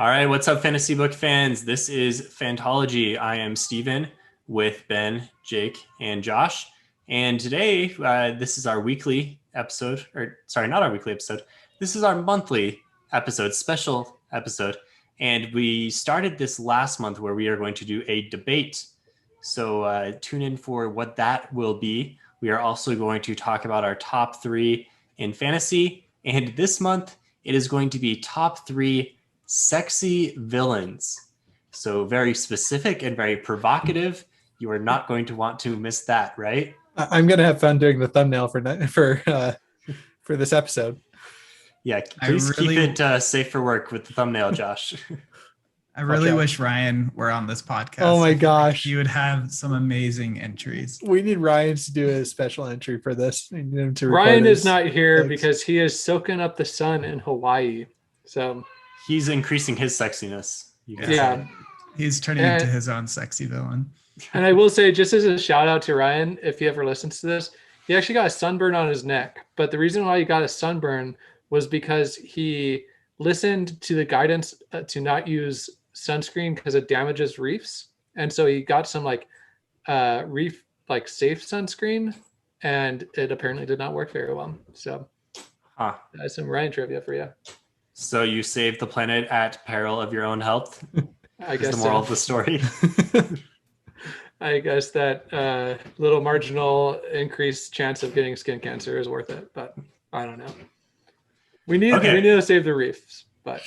All right, what's up, fantasy book fans? This is Fantology. I am Steven with Ben, Jake, and Josh. And today, this is our weekly episode, or sorry, not our weekly episode. This is our monthly episode, special episode. And we started this last month where we are going to do a debate. So tune in for what that will be. We are also going to talk about our top three in fantasy. And this month, it is going to be top three sexy villains. So very specific and very provocative. You are not going to want to miss that, right? I'm going to have fun doing the thumbnail for this episode. Yeah, please keep it safe for work with the thumbnail, Josh. I really wish Ryan were on this podcast. Oh my gosh. You would have some amazing entries. We need Ryan to do a special entry for this. Ryan is not here because he is soaking up the sun in Hawaii. So he's increasing his sexiness. Yeah. He's turning into his own sexy villain. And I will say, just as a shout out to Ryan, if he ever listens to this, he actually got a sunburn on his neck. But the reason why he got a sunburn was because he listened to the guidance to not use sunscreen because it damages reefs. And so he got some reef safe sunscreen, and it apparently did not work very well. So that's some Ryan trivia for you. So you saved the planet at peril of your own health? I guess the moral of the story. I guess that little marginal increased chance of getting skin cancer is worth it, but I don't know. We need to save the reefs, but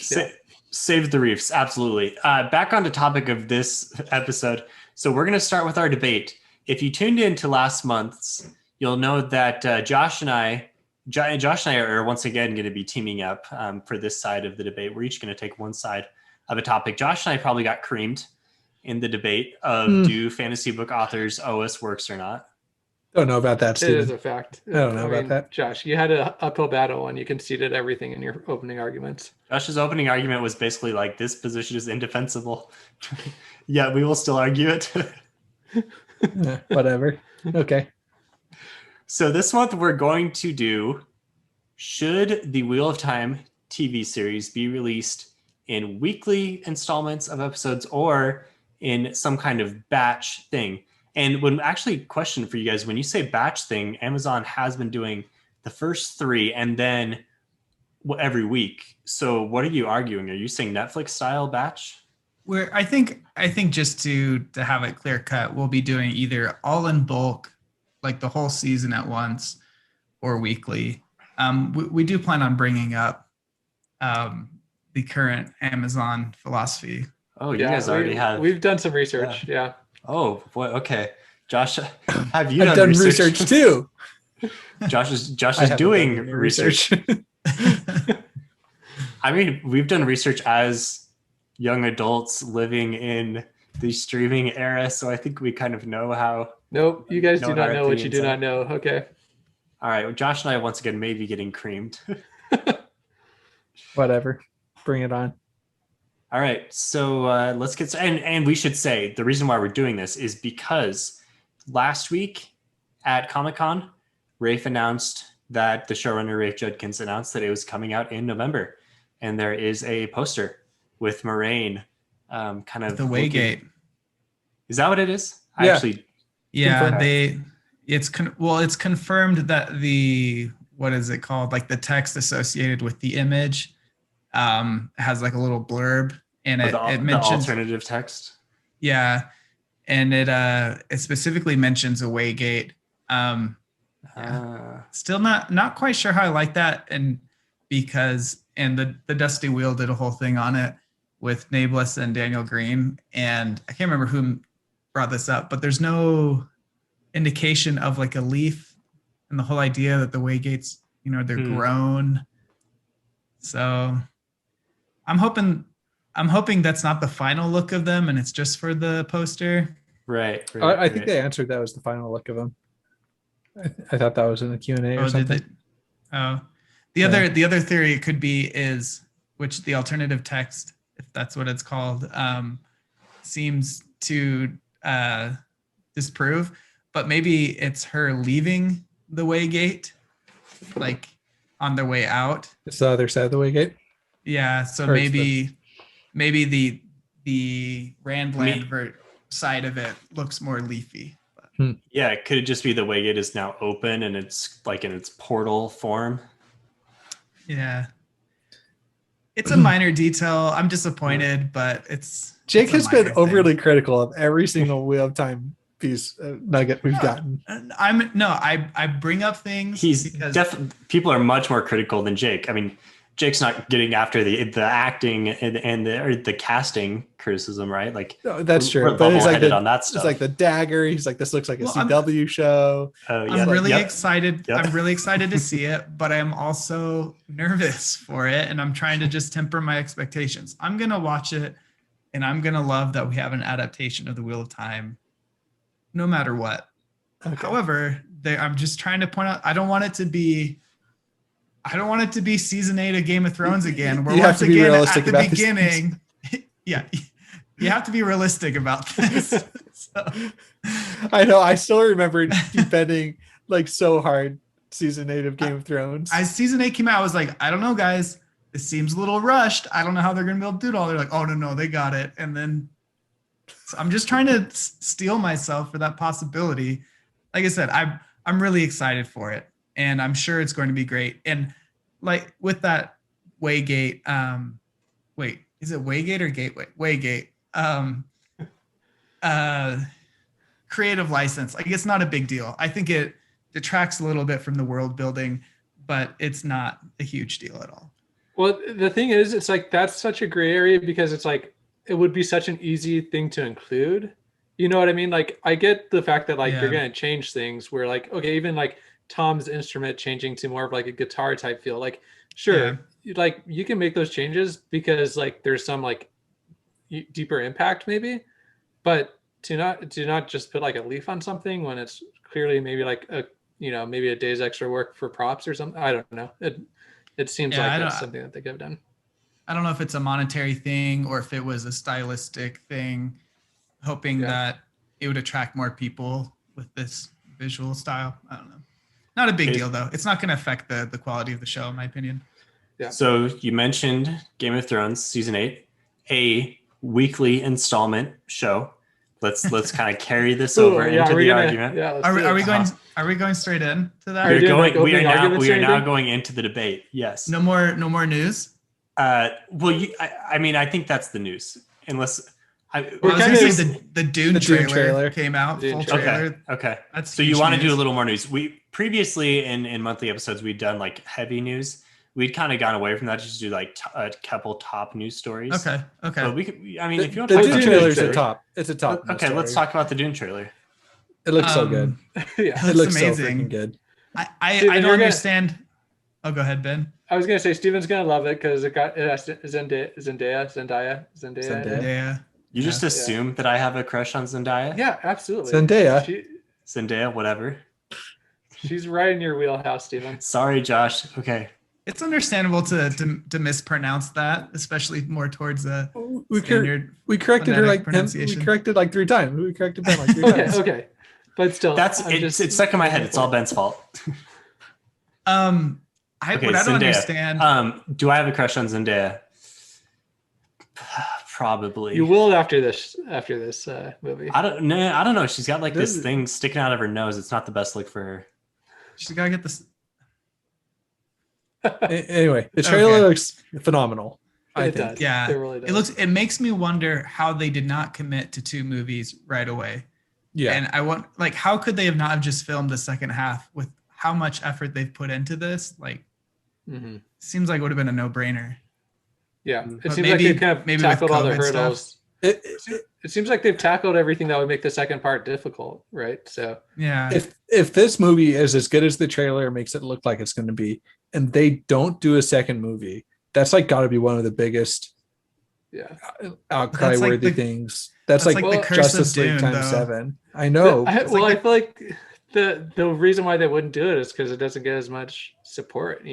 save the reefs, absolutely. Back on the topic of this episode. So we're going to start with our debate. If you tuned in to last month's, you'll know that Josh and I are once again going to be teaming up for this side of the debate. We're each going to take one side of a topic. Josh and I probably got creamed in the debate of do fantasy book authors owe us works or not. Don't know about that, Steven. It is a fact. I don't know about that. Josh, you had an uphill battle and you conceded everything in your opening arguments. Josh's opening argument was basically like, this position is indefensible. Yeah, we will still argue it. Whatever. Okay. So this month we're going to do, should the Wheel of Time TV series be released in weekly installments of episodes or in some kind of batch thing? And when actually question for you guys, when you say batch thing, Amazon has been doing the first three and then every week. So what are you arguing? Are you saying Netflix style batch? I think just to have it clear cut, we'll be doing either all in bulk, like the whole season at once, or weekly. We do plan on bringing up the current Amazon philosophy. Oh, you guys already have. We've done some research. Yeah. Oh boy. Okay, Josh, have you done research too? Josh is doing research. I mean, we've done research as young adults living in the streaming era, so I think we kind of know how. Nope, you guys do not know what you do not know. Okay. All right, well, Josh and I once again maybe getting creamed. Whatever, bring it on. All right, so let's get started. And we should say the reason why we're doing this is because last week at Comic-Con, Rafe announced that the showrunner, Rafe Judkins, announced that it was coming out in November. And there is a poster with Moraine kind of... The Waygate. Is that what it is? It's confirmed that what is it called? Like the text associated with the image has like a little blurb. And it mentions the alternative text. Yeah, and it specifically mentions a Waygate. Still not quite sure how I like that, and the Dusty Wheel did a whole thing on it with Nameless and Daniel Green, and I can't remember who brought this up, but there's no indication of like a leaf, and the whole idea that the Waygates, they're grown. So I'm hoping that's not the final look of them and it's just for the poster. Right. I think they answered that was the final look of them. I thought that was in the Q&A or something. The other theory it could be is, which the alternative text, if that's what it's called, seems to disprove, but maybe it's her leaving the Waygate, like on their way out. It's the other side of the Waygate? Yeah, so maybe maybe the Randland side of it looks more leafy. Yeah, could it just be the Waygate is now open and it's like in its portal form? Yeah. It's a minor detail. I'm disappointed, but Jake it's a has been minor overly thing. critical of every single Wheel of Time piece nugget we've No, gotten. I bring up things because People are much more critical than Jake. I mean, Jake's not getting after the acting and the casting criticism, right? Like, No, that's true. We're But it's like level-headed on that stuff. It's like the dagger. He's like, this looks like a Well, CW show. I'm really Yep. excited. Yep. I'm really excited to see it, but I'm also nervous for it, and I'm trying to just temper my expectations. I'm gonna watch it, and I'm gonna love that we have an adaptation of the Wheel of Time, no matter what. Okay. However, I'm just trying to point out I don't want it to be season 8 of Game of Thrones again. Where You have once to be again realistic at the about these beginning, yeah, you have to be realistic about this. So, I know. I still remember defending like so hard season 8 of Game of Thrones. as season 8 came out, I was like, I don't know, guys. This seems a little rushed. I don't know how they're gonna be able to do it all. They're like, oh no, they got it. And then so I'm just trying to steel myself for that possibility. Like I said, I'm really excited for it, and I'm sure it's going to be great. And like with that Waygate, wait, is it Waygate or Gateway? Waygate. Creative license. Like it's not a big deal. I think it detracts a little bit from the world building, but it's not a huge deal at all. Well, the thing is, it's like that's such a gray area because it's like it would be such an easy thing to include. You know what I mean? Like I get the fact that like Yeah. you're gonna change things where like okay, even like Tom's instrument changing to more of like a guitar type feel. Like sure, like you can make those changes because like there's some like deeper impact maybe, but to not just put like a leaf on something when it's clearly maybe like a maybe a day's extra work for props or something. I don't know. It seems Yeah, like that's something that they could have done. I don't know if it's a monetary thing or if it was a stylistic thing, hoping that it would attract more people with this visual style. I don't know. Not a big deal though. It's not going to affect the quality of the show, in my opinion. Yeah. So you mentioned Game of Thrones season 8, a weekly installment show. Let's kind of carry this over into the argument. Yeah, Are we going straight in to that? We We're are now going into the debate. Yes. No more news. Well, I mean, I think that's the news. Unless I was going to say the Dune trailer came out. Dune Full trailer. trailer. Okay. That's so you want to do a little more news. We previously in monthly episodes we'd done like heavy news. We'd kind of gone away from that just to do like a couple top news stories. Okay. But we could. I mean, if you want the to Dune talk trailer about is a top. It's a top. Okay, let's talk about the Dune trailer. It looks so good. Yeah, It looks amazing. so freaking good. I Steven, don't understand. Oh, go ahead, Ben. I was gonna say Steven's gonna love it because it has Zendaya. Zendaya. You just assume that I have a crush on Zendaya? Yeah, absolutely. Zendaya, whatever. She's right in your wheelhouse, Steven. Sorry, Josh. Okay. It's understandable to mispronounce that, especially more towards the We standard. We corrected her like pronunciation. we corrected like 3 times. We corrected Ben like 3 times. Okay. But still, It's stuck in my head. It's all Ben's fault. What I don't Zendaya. understand. Do I have a crush on Zendaya? Probably. You will after this movie. I don't know. She's got like this thing sticking out of her nose. It's not the best look for her. She's gotta get this. Anyway, the trailer looks phenomenal. I think. Does. Yeah, it really does. It makes me wonder how they did not commit to 2 movies right away. Yeah. And I want how could they have not just filmed the second half with how much effort they've put into this? Like, seems like it would have been a no-brainer. Yeah, it But seems like they've kind of maybe tackled with all the COVID hurdles. It seems like they've tackled everything that would make the second part difficult, right? So Yeah. If this movie is as good as the trailer makes it look like it's going to be, and they don't do a second movie, that's like got to be one of the biggest outcry-worthy things. That's like the curse Justice of League Dune, times though. 7. I know. I feel like the reason why they wouldn't do it is because it doesn't get as much support,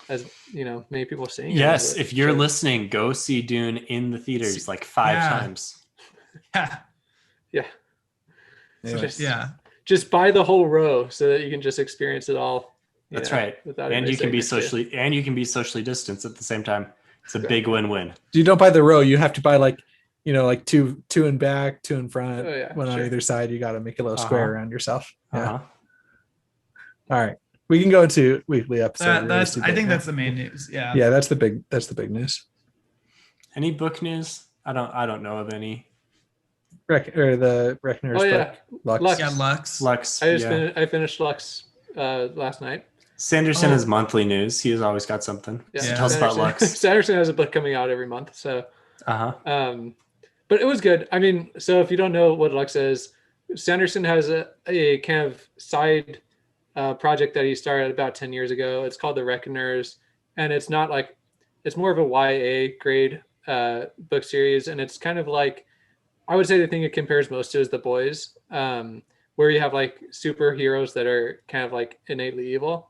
as many people are saying. Yes, if you're listening, go see Dune in the theaters like 5 times. Yeah. Anyway. Just buy the whole row so that you can just experience it all. That's right. And you can be socially distanced at the same time. It's a big win-win. You don't buy the row. You have to buy like two in back, two in front. Oh, yeah, one on sure. either side. You got to make a little square around yourself. Yeah. Uh-huh. All right. We can go to weekly episode. I think that's the main news. Yeah. Yeah, that's the big news. Any book news? I don't know of any. The Reckoner's book. Lux. Yeah, Lux. Lux. I finished Lux last night. Sanderson has monthly news. He has always got something. Yeah. So tell us about Lux. Sanderson has a book coming out every month. So but it was good. I mean, so if you don't know what Lux is, Sanderson has a kind of side project that he started about 10 years ago. It's called The Reckoners, and it's not like, it's more of a YA grade book series, and it's kind of like, I would say the thing it compares most to is The Boys, where you have like superheroes that are kind of like innately evil.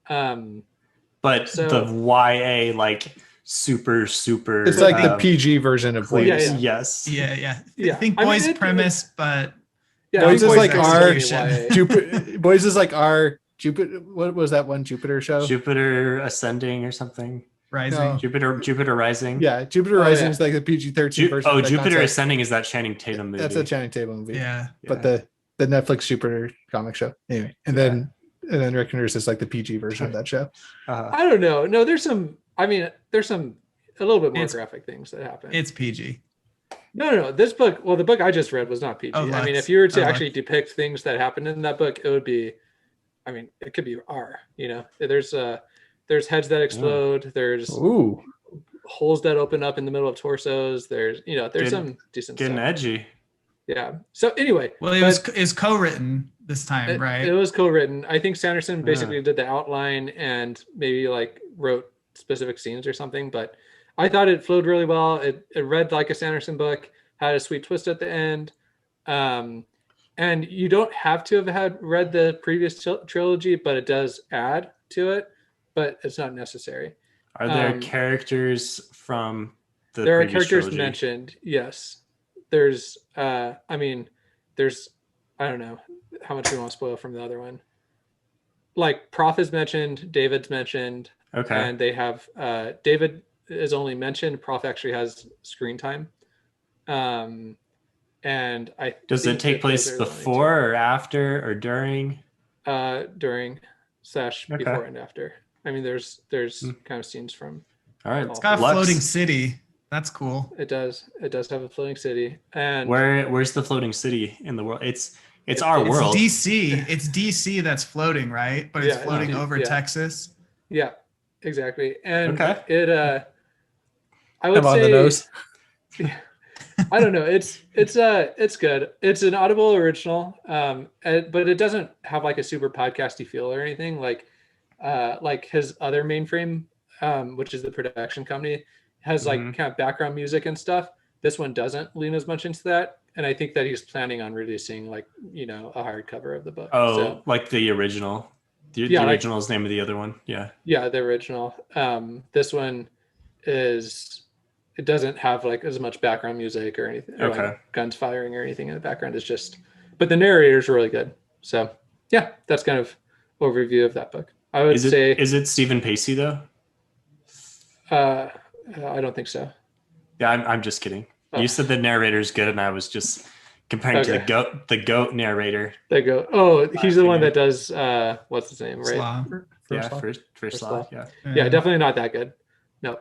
But the YA like super it's like the PG version of Boys. Yes. Yeah. I think Boys premise, but Boys is like our Jupiter. Boys is like our Jupiter. What was that one Jupiter show? Jupiter Ascending or something. Rising. No. Jupiter Rising. Yeah, Jupiter Rising is like the PG-13 version. Jupiter Ascending is that Channing Tatum movie. That's a Channing Tatum movie. Yeah. But the Netflix Jupiter comic show. Anyway, and then Reckoners is like the PG version of that show. I don't know. No, there's some a little bit more graphic things that happen. It's PG. No. This book, the book I just read was not PG. Oh, I mean, if you were to actually depict things that happened in that book, it would be, I mean, it could be R. There's heads that explode. There's holes that open up in the middle of torsos. There's some decent getting stuff. edgy. Yeah. So anyway, well, it's co-written this time, right? It was co-written. I think Sanderson basically did the outline and maybe like wrote specific scenes or something, but I thought it flowed really well. It read like a Sanderson book, had a sweet twist at the end. And you don't have to have read the previous trilogy, but it does add to it, but it's not necessary. Are there characters from the There are previous characters trilogy? mentioned, yes. There's, I don't know how much we want to spoil from the other one. Like Proth is mentioned, David's mentioned. Okay. And they have, David is only mentioned. Proth actually has screen time. And does it take place before or after or during? During / before and after. I mean, there's kind of scenes from. All right, it's got a floating city. That's cool. It does have a floating city. And where's the floating city in the world? It's our world. DC. It's DC that's floating, right? But it's floating over Texas. Yeah, exactly. And it I would say on the nose. I don't know. It's good. It's an Audible original, but it doesn't have like a super podcasty feel or anything like his other Mainframe, which is the production company, has like kind of background music and stuff. This one doesn't lean as much into that, and I think that he's planning on releasing like a hardcover of the book. Like the original. The original is the name of the other one. Yeah. Yeah, the original. This one it doesn't have like as much background music or anything, or like guns firing or anything in the background. It's just, but the narrator's really good. So yeah, that's kind of overview of that book. I would say. Is it Stephen Pacey though? I don't think so. Yeah, I'm just kidding. Oh. You said the narrator's good, and I was just comparing to the goat narrator. The goat. Oh, he's the one that does what's his name, right? Slaw. First Slaw. Yeah. Yeah, definitely not that good. No.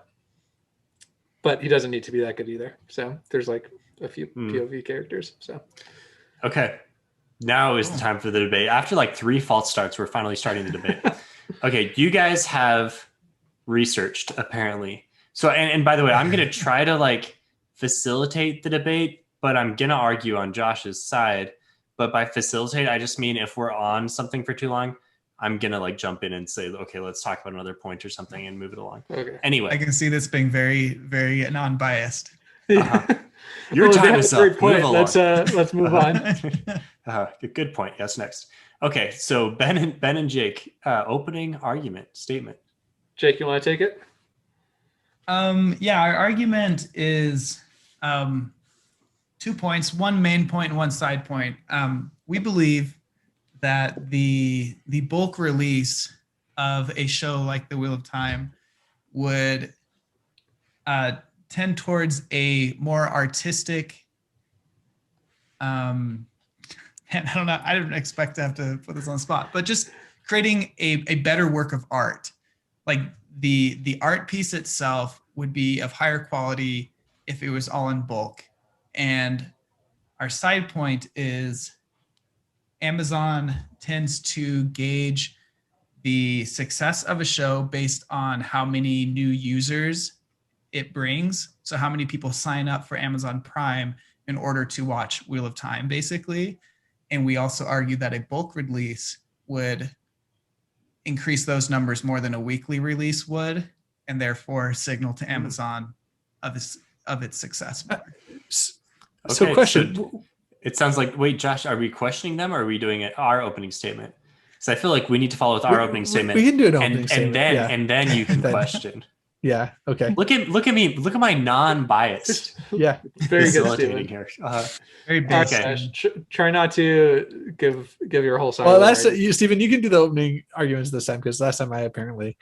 But he doesn't need to be that good either. So there's like a few POV characters. So okay. Now is the time for the debate. After like 3 false starts, we're finally starting the debate. Okay, you guys have researched apparently. So and by the way, I'm gonna try to like facilitate the debate, but I'm gonna argue on Josh's side. But by facilitate, I just mean if we're on something for too long, I'm gonna like jump in and say, okay, let's talk about another point or something and move it along. Okay. Anyway, I can see this being very, very non-biased. Your time is up. Let's move on. Good point. Yes, next. Okay, so Ben and Jake, opening argument statement. Jake, you want to take it? Yeah, our argument is 2 points, one main point and one side point. We believe that the bulk release of a show like The Wheel of Time would tend towards a more artistic. And I don't know. I didn't expect to have to put this on the spot, but just creating a better work of art. Like the art piece itself would be of higher quality if it was all in bulk. And our side point is Amazon tends to gauge the success of a show based on how many new users it brings. So how many people sign up for Amazon Prime in order to watch Wheel of Time, basically. And we also argue that a bulk release would increase those numbers more than a weekly release would, and therefore signal to Amazon of its success more. So question. So it sounds like, wait, Josh, are we questioning them or are we doing our opening statement? Because I feel like we need to follow with our opening statement. We can do an opening statement. And then you can question. Yeah. Okay. Look at me. Look at my non-biased. Yeah. Very good, Steven. Here. Very big. Okay. Try not to give your whole side. Well, that's you, Stephen. You can do the opening arguments this time because last time I apparently,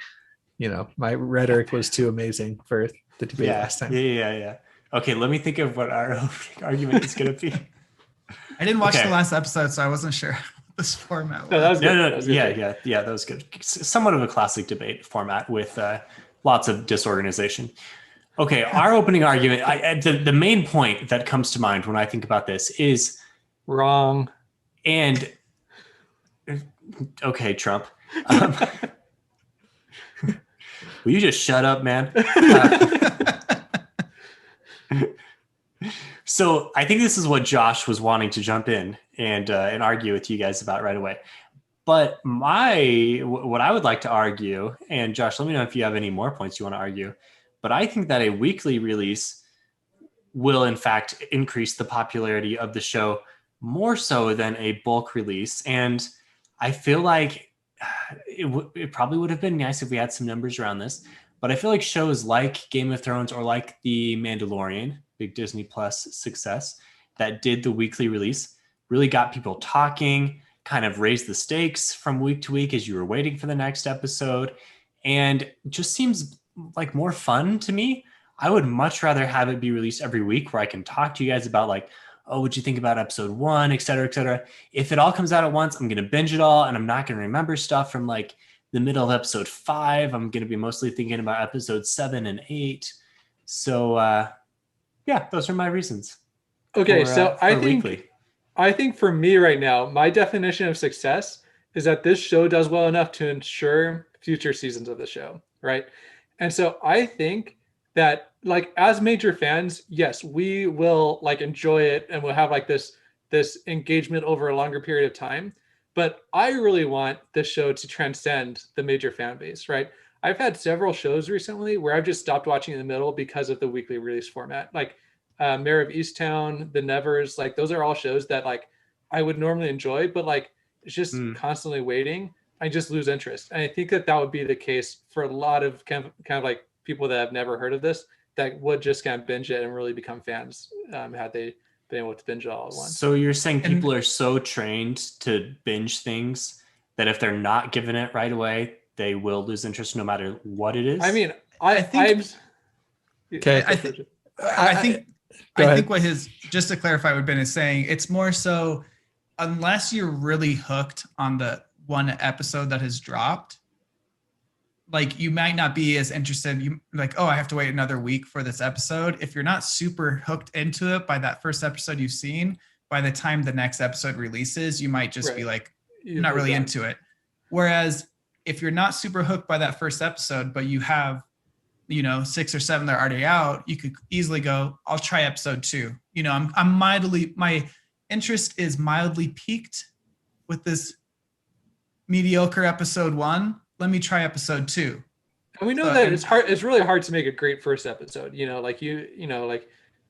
my rhetoric was too amazing for the debate last time. Yeah. Okay, let me think of what our opening argument is going to be. I didn't watch the last episode, so I wasn't sure this format was. No, that was good. No. That was good. Yeah. That was good. Somewhat of a classic debate format with lots of disorganization. Okay, our opening argument, the main point that comes to mind when I think about this is Wrong. And okay, Trump. Will you just shut up, man? So I think this is what Josh was wanting to jump in and argue with you guys about right away. But what I would like to argue, and Josh, let me know if you have any more points you want to argue, but I think that a weekly release will in fact increase the popularity of the show more so than a bulk release. And I feel like it probably would have been nice if we had some numbers around this, but I feel like shows like Game of Thrones or like The Mandalorian, big Disney Plus success, that did the weekly release really got people talking, kind of raised the stakes from week to week as you were waiting for the next episode, and just seems like more fun to me. I would much rather have it be released every week where I can talk to you guys about like, oh, what'd you think about episode 1, et cetera, et cetera. If it all comes out at once, I'm going to binge it all and I'm not going to remember stuff from like the middle of episode 5. I'm going to be mostly thinking about episodes 7 and 8. So yeah, those are my reasons. Okay, so I think for me right now, my definition of success is that this show does well enough to ensure future seasons of the show, right? And so I think that like as major fans, yes, we will like enjoy it and we'll have like this engagement over a longer period of time. But I really want this show to transcend the major fan base, right? I've had several shows recently where I've just stopped watching in the middle because of the weekly release format. Like Mayor of Easttown, The Nevers, like those are all shows that like I would normally enjoy, but like it's just constantly waiting. I just lose interest. And I think that would be the case for a lot of kind of like people that have never heard of this that would just kind of binge it and really become fans had they been able to binge it all at once. So you're saying people are so trained to binge things that if they're not given it right away, they will lose interest no matter what it is? I mean, I think what his, just to clarify what Ben is saying, it's more so unless you're really hooked on the one episode that has dropped, like you might not be as interested. You like, oh, I have to wait another week for this episode. If you're not super hooked into it by that first episode you've seen, by the time the next episode releases, you might just be like, not really into it. Whereas if you're not super hooked by that first episode, but you have 6 or 7 that are already out, you could easily go, I'll try episode 2. My interest is mildly piqued with this mediocre episode 1. Let me try episode 2. And we know that it's hard. It's really hard to make a great first episode. Like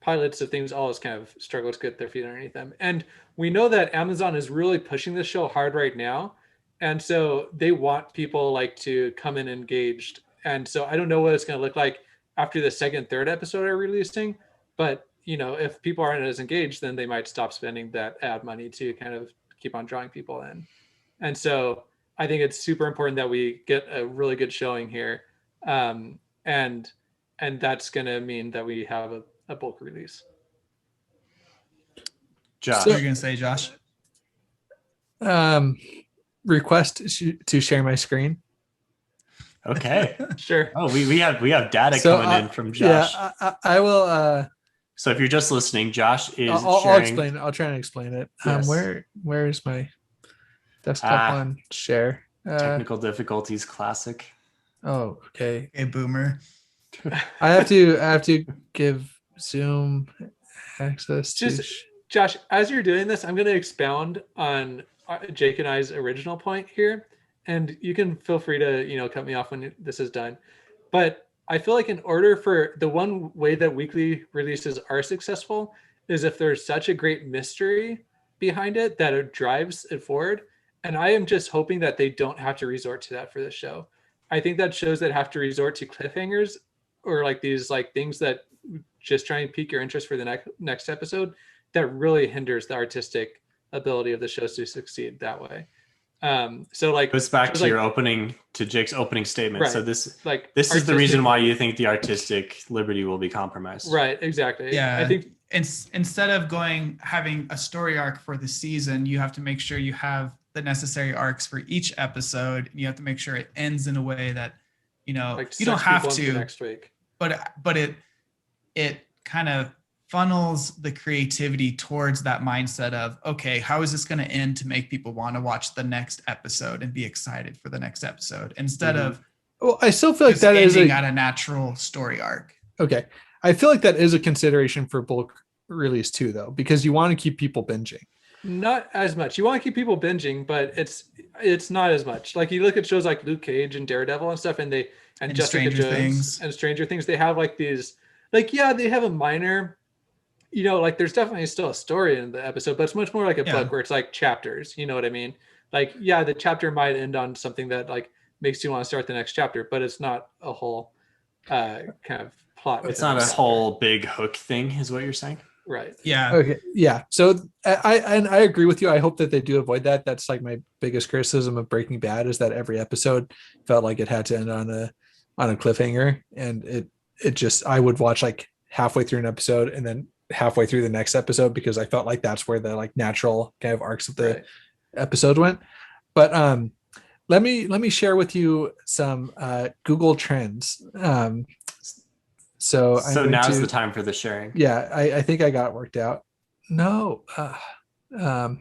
pilots of things always kind of struggle to get their feet underneath them. And we know that Amazon is really pushing this show hard right now. And so they want people like to come in engaged. And so I don't know what it's going to look like after the second, third episode are releasing. But, if people aren't as engaged, then they might stop spending that ad money to kind of keep on drawing people in. And so I think it's super important that we get a really good showing here. And and that's going to mean that we have a bulk release. Josh. What are you gonna say, Josh? Request to share my screen. Okay. Sure. Oh, we have data So, coming in from Josh. Yeah, I will. So if you're just listening, Josh is I'll sharing. explain. I'll try and explain it. Yes. Where is my desktop on share? Technical difficulties, classic. Oh, okay. Hey, boomer. I have to give Zoom access to. Josh, as you're doing this, I'm going to expound on Jake and I's original point here, and you can feel free to cut me off when this is done. But I feel like in order for the one way that weekly releases are successful is if there's such a great mystery behind it that it drives it forward. And I am just hoping that they don't have to resort to that for this show. I think that shows that have to resort to cliffhangers or like these like things that just try and pique your interest for the next episode, that really hinders the artistic ability of the shows to succeed that way. So like goes back to your opening, to Jake's opening statement. Right. So this is the reason why you think the artistic liberty will be compromised. Right. Exactly. Yeah. I think instead of having a story arc for the season, you have to make sure you have the necessary arcs for each episode. You have to make sure it ends in a way that, like you don't have to to next week. But it kind of funnels the creativity towards that mindset of, okay, how is this going to end to make people want to watch the next episode and be excited for the next episode instead of Well, I still feel like that is at a natural story arc. Okay. I feel like that is a consideration for bulk release too, though, because you want to keep people binging. Not as much. You want to keep people binging, but it's not as much. Like you look at shows like Luke Cage and Daredevil and stuff, and Jessica Stranger Jones Things. and Stranger Things, they have like these, like, yeah, they have a minor, like there's definitely still a story in the episode, but it's much more like a book where it's like chapters. You know what I mean? Like, yeah, the chapter might end on something that like makes you want to start the next chapter, but it's not a whole kind of plot. It's not a whole big hook thing, is what you're saying. Right. Yeah. Okay. Yeah. So I agree with you. I hope that they do avoid that. That's like my biggest criticism of Breaking Bad is that every episode felt like it had to end on a cliffhanger, and it just, I would watch like halfway through an episode and then halfway through the next episode because I felt like that's where the like natural kind of arcs of the episode went. But let me share with you some Google Trends. So now's the time for the sharing. Yeah, I think I got it worked out. No. Are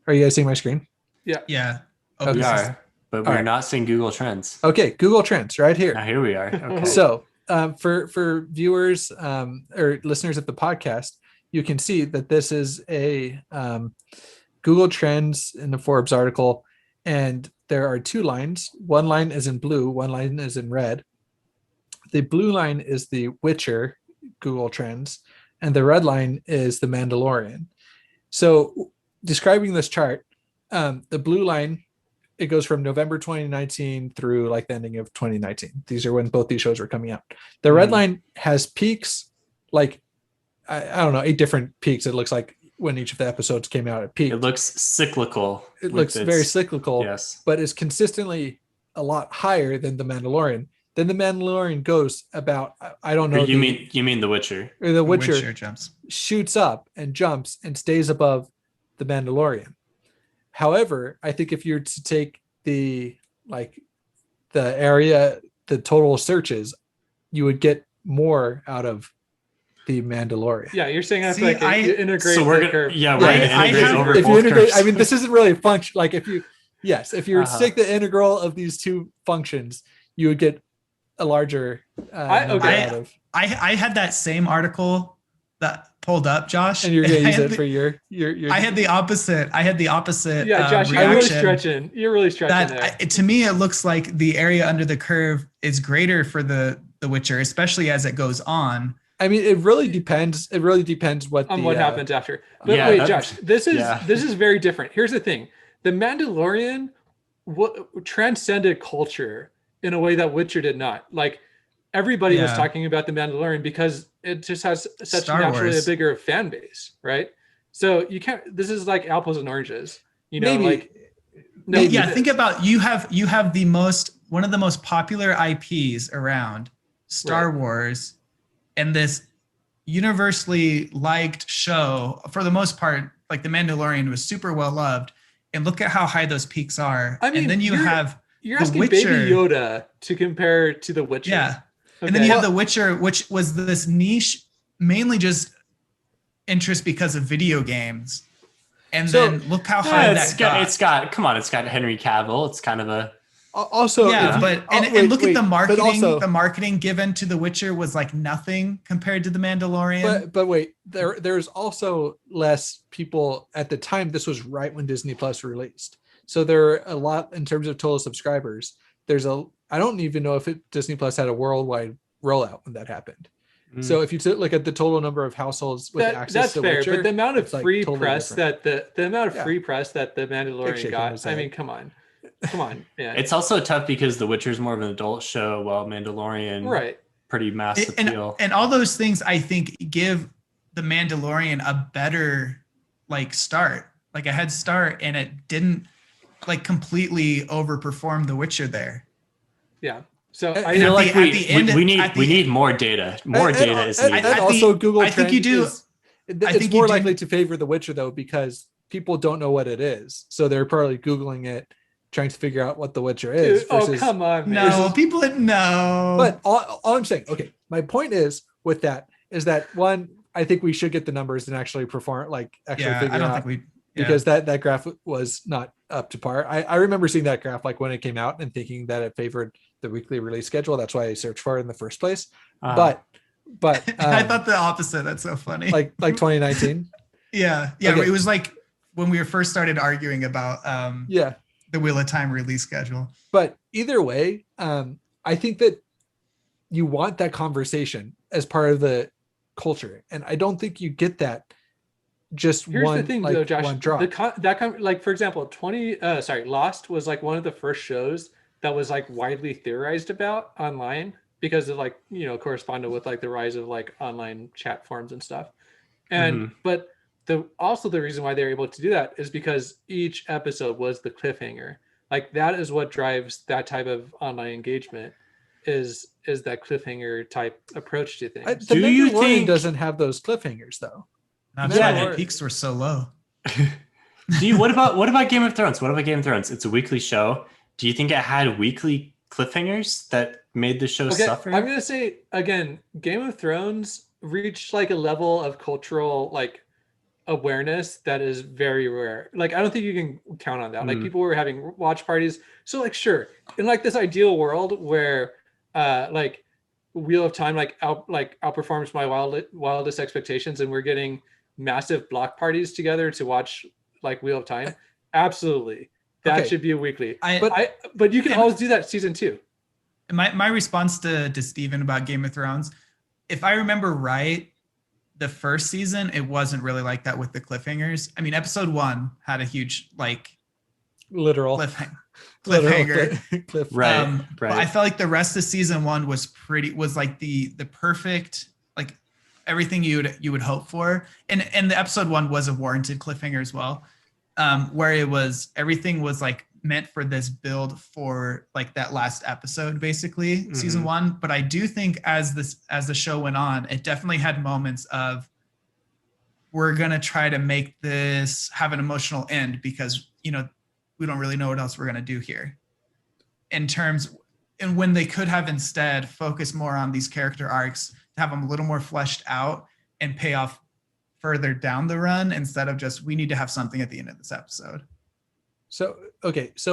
you guys seeing my screen? Yeah. Yeah. Okay. We are, but we're right. not seeing Google Trends. Okay, Google Trends right here. Now here we are. Okay. So for viewers or listeners of the podcast, you can see that this is a Google Trends in the Forbes article, and there are two lines. One line is in blue, one line is in red. The blue line is the Witcher Google Trends, and the red line is the Mandalorian. So describing this chart, the blue line, it goes from November 2019 through like the ending of 2019. These are when both these shows were coming out. The red line has peaks, like, I don't know, 8 different peaks. It looks like when each of the episodes came out, it peaked. It looks cyclical. It looks very cyclical, yes, but is consistently a lot higher than the Mandalorian. Then the Mandalorian goes about, I don't know. You mean The Witcher? Or the Witcher jumps, shoots up and jumps and stays above the Mandalorian. However, I think if you're to take the area, the total searches, you would get more out of the Mandalorian. Yeah, you're saying you integrate. So we're gonna, we're gonna integrate over if both you integrate, curves. I mean, this isn't really a function. Like if you take the integral of these two functions, you would get a larger I had that same article that pulled up, Josh, and you're gonna use it for your I had the opposite. Yeah, Josh, you're really stretching there. To me, it looks like the area under the curve is greater for the Witcher, especially as it goes on. I mean, it really depends. It really depends what happens after. But wait, Josh, this is very different. Here's the thing: the Mandalorian transcended culture in a way that Witcher did not. Like everybody was talking about the Mandalorian because it just has such naturally a bigger fan base, right? So you can't. This is like apples and oranges. Think about you have one of the most popular IPs around, Star Wars, and this universally liked show, for the most part, like The Mandalorian was super well loved, and look at how high those peaks are. I mean, and then you're asking Witcher. Baby Yoda to compare to The Witcher. Yeah. Okay. And then you have The Witcher, which was this niche, mainly just interest because of video games. And then look how high that got. It's got Henry Cavill. It's kind of a also and look at the marketing. Also, the marketing given to The Witcher was like nothing compared to The Mandalorian. But wait, there's also less people at the time. This was right when Disney Plus released, so there are a lot in terms of total subscribers. I don't even know if Disney Plus had a worldwide rollout when that happened. So if you look at the total number of households with access to fair, Witcher, but the amount of free totally press different. that the amount of free press that The Mandalorian got, I mean, come on. Yeah. It's also tough because The Witcher is more of an adult show, while Mandalorian, pretty mass appeal. And all those things, I think, give The Mandalorian a better start, like a head start, and it didn't completely overperform The Witcher there. Yeah. So I feel like we need more data. More data is needed. And also Google Trends. I think you do. It's more likely to favor The Witcher though, because people don't know what it is, so they're probably Googling it, trying to figure out what The Witcher is. Dude, come on, man. No, people didn't know. But all I'm saying, okay, my point is with that is that one, I think we should get the numbers and actually figure out. Because that graph was not up to par. I remember seeing that graph when it came out and thinking that it favored the weekly release schedule. That's why I searched for it in the first place. But I thought the opposite. That's so funny. Like 2019. Yeah. Okay. It was like when we first started arguing about the Wheel of Time release schedule. But either way, I think that you want that conversation as part of the culture, and I don't think you get that. Here's the thing, though, Josh. For example, Lost was one of the first shows that was widely theorized about online because it corresponded with the rise of online chat forums and stuff. And but the reason why they're able to do that is because each episode was the cliffhanger. That is what drives that type of online engagement is that cliffhanger type approach to things. Do you think doesn't have those cliffhangers though? That's why the peaks were so low. What about Game of Thrones? It's a weekly show. Do you think it had weekly cliffhangers that made the show suffer? I'm gonna say again, Game of Thrones reached a level of cultural awareness that is very rare. I don't think you can count on that. People were having watch parties. So sure, in this ideal world where Wheel of Time outperforms my wildest expectations, and we're getting massive block parties together to watch Wheel of Time, absolutely that should be a weekly. But you can always do that season 2. My response to Steven about Game of Thrones, if I remember right, the first season it wasn't really like that with the cliffhangers. I mean, episode 1 had a huge literal cliffhanger. Right. I felt like the rest of season 1 was the perfect everything you would hope for, and the episode 1 was a warranted cliffhanger as well, where everything was meant for this build for that last episode, basically season 1. But I do think as the show went on, it definitely had moments of, we're gonna try to make this have an emotional end because we don't really know what else we're gonna do here. And when they could have instead focused more on these character arcs, have them a little more fleshed out and pay off further down the run, instead of just, we need to have something at the end of this episode. So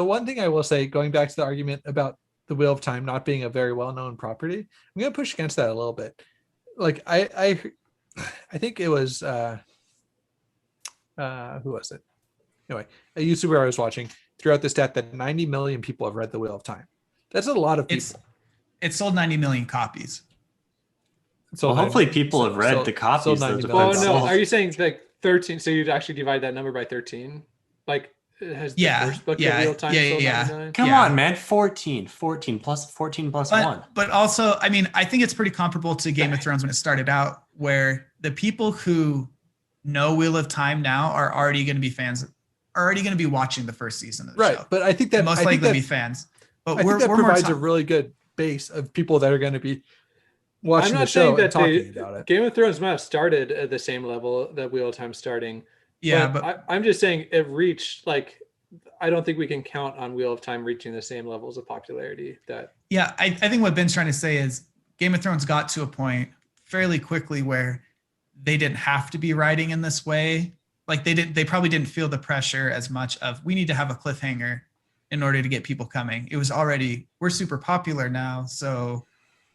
one thing I will say, going back to the argument about the Wheel of Time not being a very well-known property, I'm going to push against that a little bit. I think it was who was it? Anyway, a YouTuber I was watching threw out the stat that 90 million people have read the Wheel of Time. That's a lot of people. It sold 90 million copies. So hopefully people have read the copies. Oh no, are you saying 13? So you'd actually divide that number by 13? Has the first book of Wheel of Time sold 90 million? Come on, man. 14 plus 1. But also, I mean, I think it's pretty comparable to Game of Thrones when it started out, where the people who know Wheel of Time now are already going to be fans, are already going to be watching the first season of the show. But I think that most likely be fans. But I think that provides a really good base of people that are going to be watching I'm the not show saying and that talking about it. Game of Thrones might have started at the same level that Wheel of Time starting. Yeah, but I'm just saying it reached like, I don't think we can count on Wheel of Time reaching the same levels of popularity that. Yeah, I think what Ben's trying to say is Game of Thrones got to a point fairly quickly where they didn't have to be writing in this way. Like they probably didn't feel the pressure as much of we need to have a cliffhanger in order to get people coming. It was already, we're super popular now, so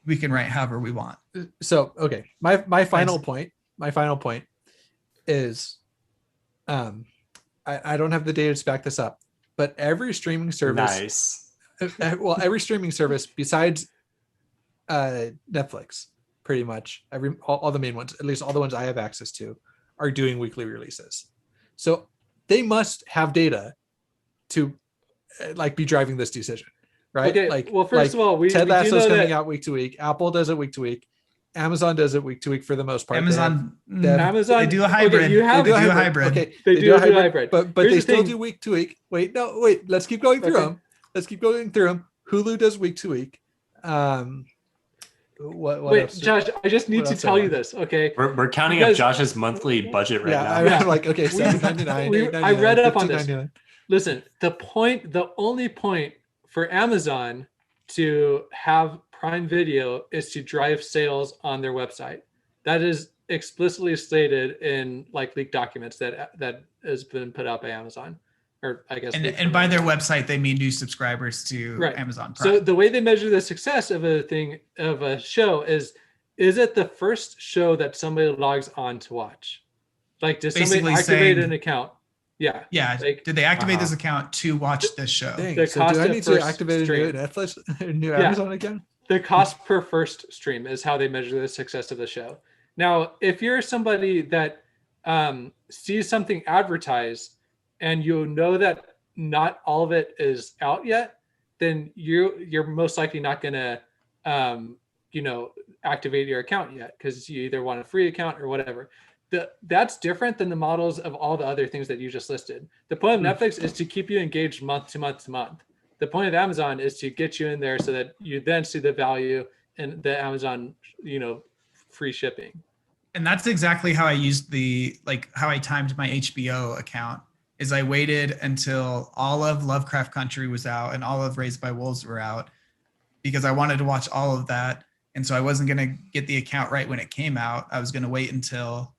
we can write however we want. So okay, my final point is, I don't have the data to back this up, but every streaming service, every streaming service besides Netflix, pretty much all the main ones, at least all the ones I have access to, are doing weekly releases. So they must have data to like be driving this decision, right? Okay. Like, well, first of all, Ted Lasso is coming that out week to week. Apple does it week to week. Amazon does it week to week for the most part. Amazon, Amazon, they do a hybrid. Okay, they do a hybrid. Okay, they do a hybrid. But Here's they still do week to week. Wait. Let's keep going through them. Hulu does week to week. What Wait, else? Josh, I just need to tell you this, okay? We're counting up Josh's monthly budget right now. I'm like, okay, $7.99. I read up on this. $15.99. Listen, the only point for Amazon to have Prime Video is to drive sales on their website. That is explicitly stated in like leaked documents that has been put out by Amazon, or I guess. And by their website, they mean new subscribers to Amazon Prime. So the way they measure the success of a show is it the first show that somebody logs on to watch? Like, does somebody activate an account? Yeah. Yeah. Like, did they activate this account to watch this show? So do I need to activate a new Netflix, new Amazon again? The cost per first stream is how they measure the success of the show. Now, if you're somebody that sees something advertised and you know that not all of it is out yet, then you're most likely not going to activate your account yet because you either want a free account or whatever. That's different than the models of all the other things that you just listed. The point of Netflix is to keep you engaged month to month to month. The point of Amazon is to get you in there so that you then see the value in the Amazon, free shipping. And that's exactly how I used how I timed my HBO account. Is I waited until all of Lovecraft Country was out and all of Raised by Wolves were out because I wanted to watch all of that. And so I wasn't going to get the account right when it came out. I was going to wait until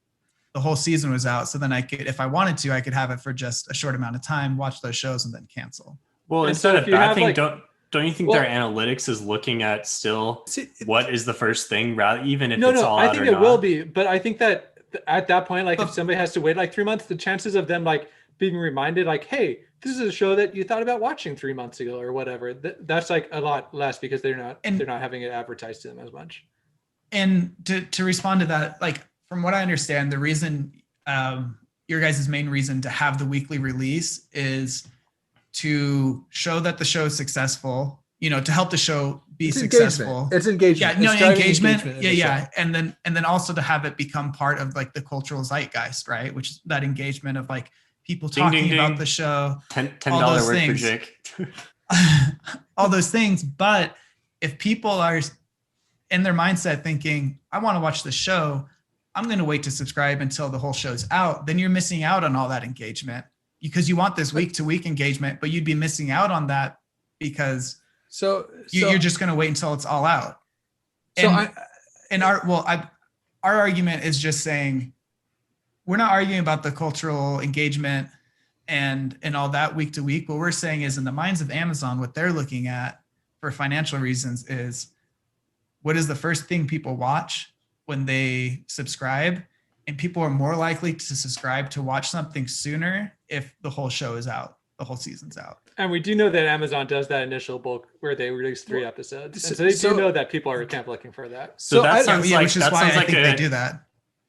the whole season was out. So then I could, if I wanted to, I could have it for just a short amount of time, watch those shows and then cancel. Well, and it's not a bad thing. Don't you think their analytics is looking at still what is the first thing, rather even if it's all out or not? I think it will be, but I think that at that point, like if somebody has to wait like 3 months, the chances of them like being reminded, like, hey, this is a show that you thought about watching 3 months ago or whatever, that's like a lot less because they're not having it advertised to them as much. And to respond to that, like from what I understand, the reason your guys' main reason to have the weekly release is to show that the show is successful, to help the show be successful. It's engagement. Engagement. Yeah. And then also to have it become part of like the cultural zeitgeist, right? Which is that engagement of like people talking about the show. $10 word for Jake. All those things. But if people are in their mindset thinking, I want to watch the show, I'm going to wait to subscribe until the whole show's out, then you're missing out on all that engagement because you want this week to week engagement, but you'd be missing out on that because you're just going to wait until it's all out. Our argument is just saying, we're not arguing about the cultural engagement and all that week to week. What we're saying is in the minds of Amazon, what they're looking at for financial reasons is what is the first thing people watch when they subscribe, and people are more likely to subscribe to watch something sooner if the whole show is out, the whole season's out. And we do know that Amazon does that initial bulk where they release 3 episodes. And so they do know that people are kind of looking for that. So that sounds like, which is why I think they do that.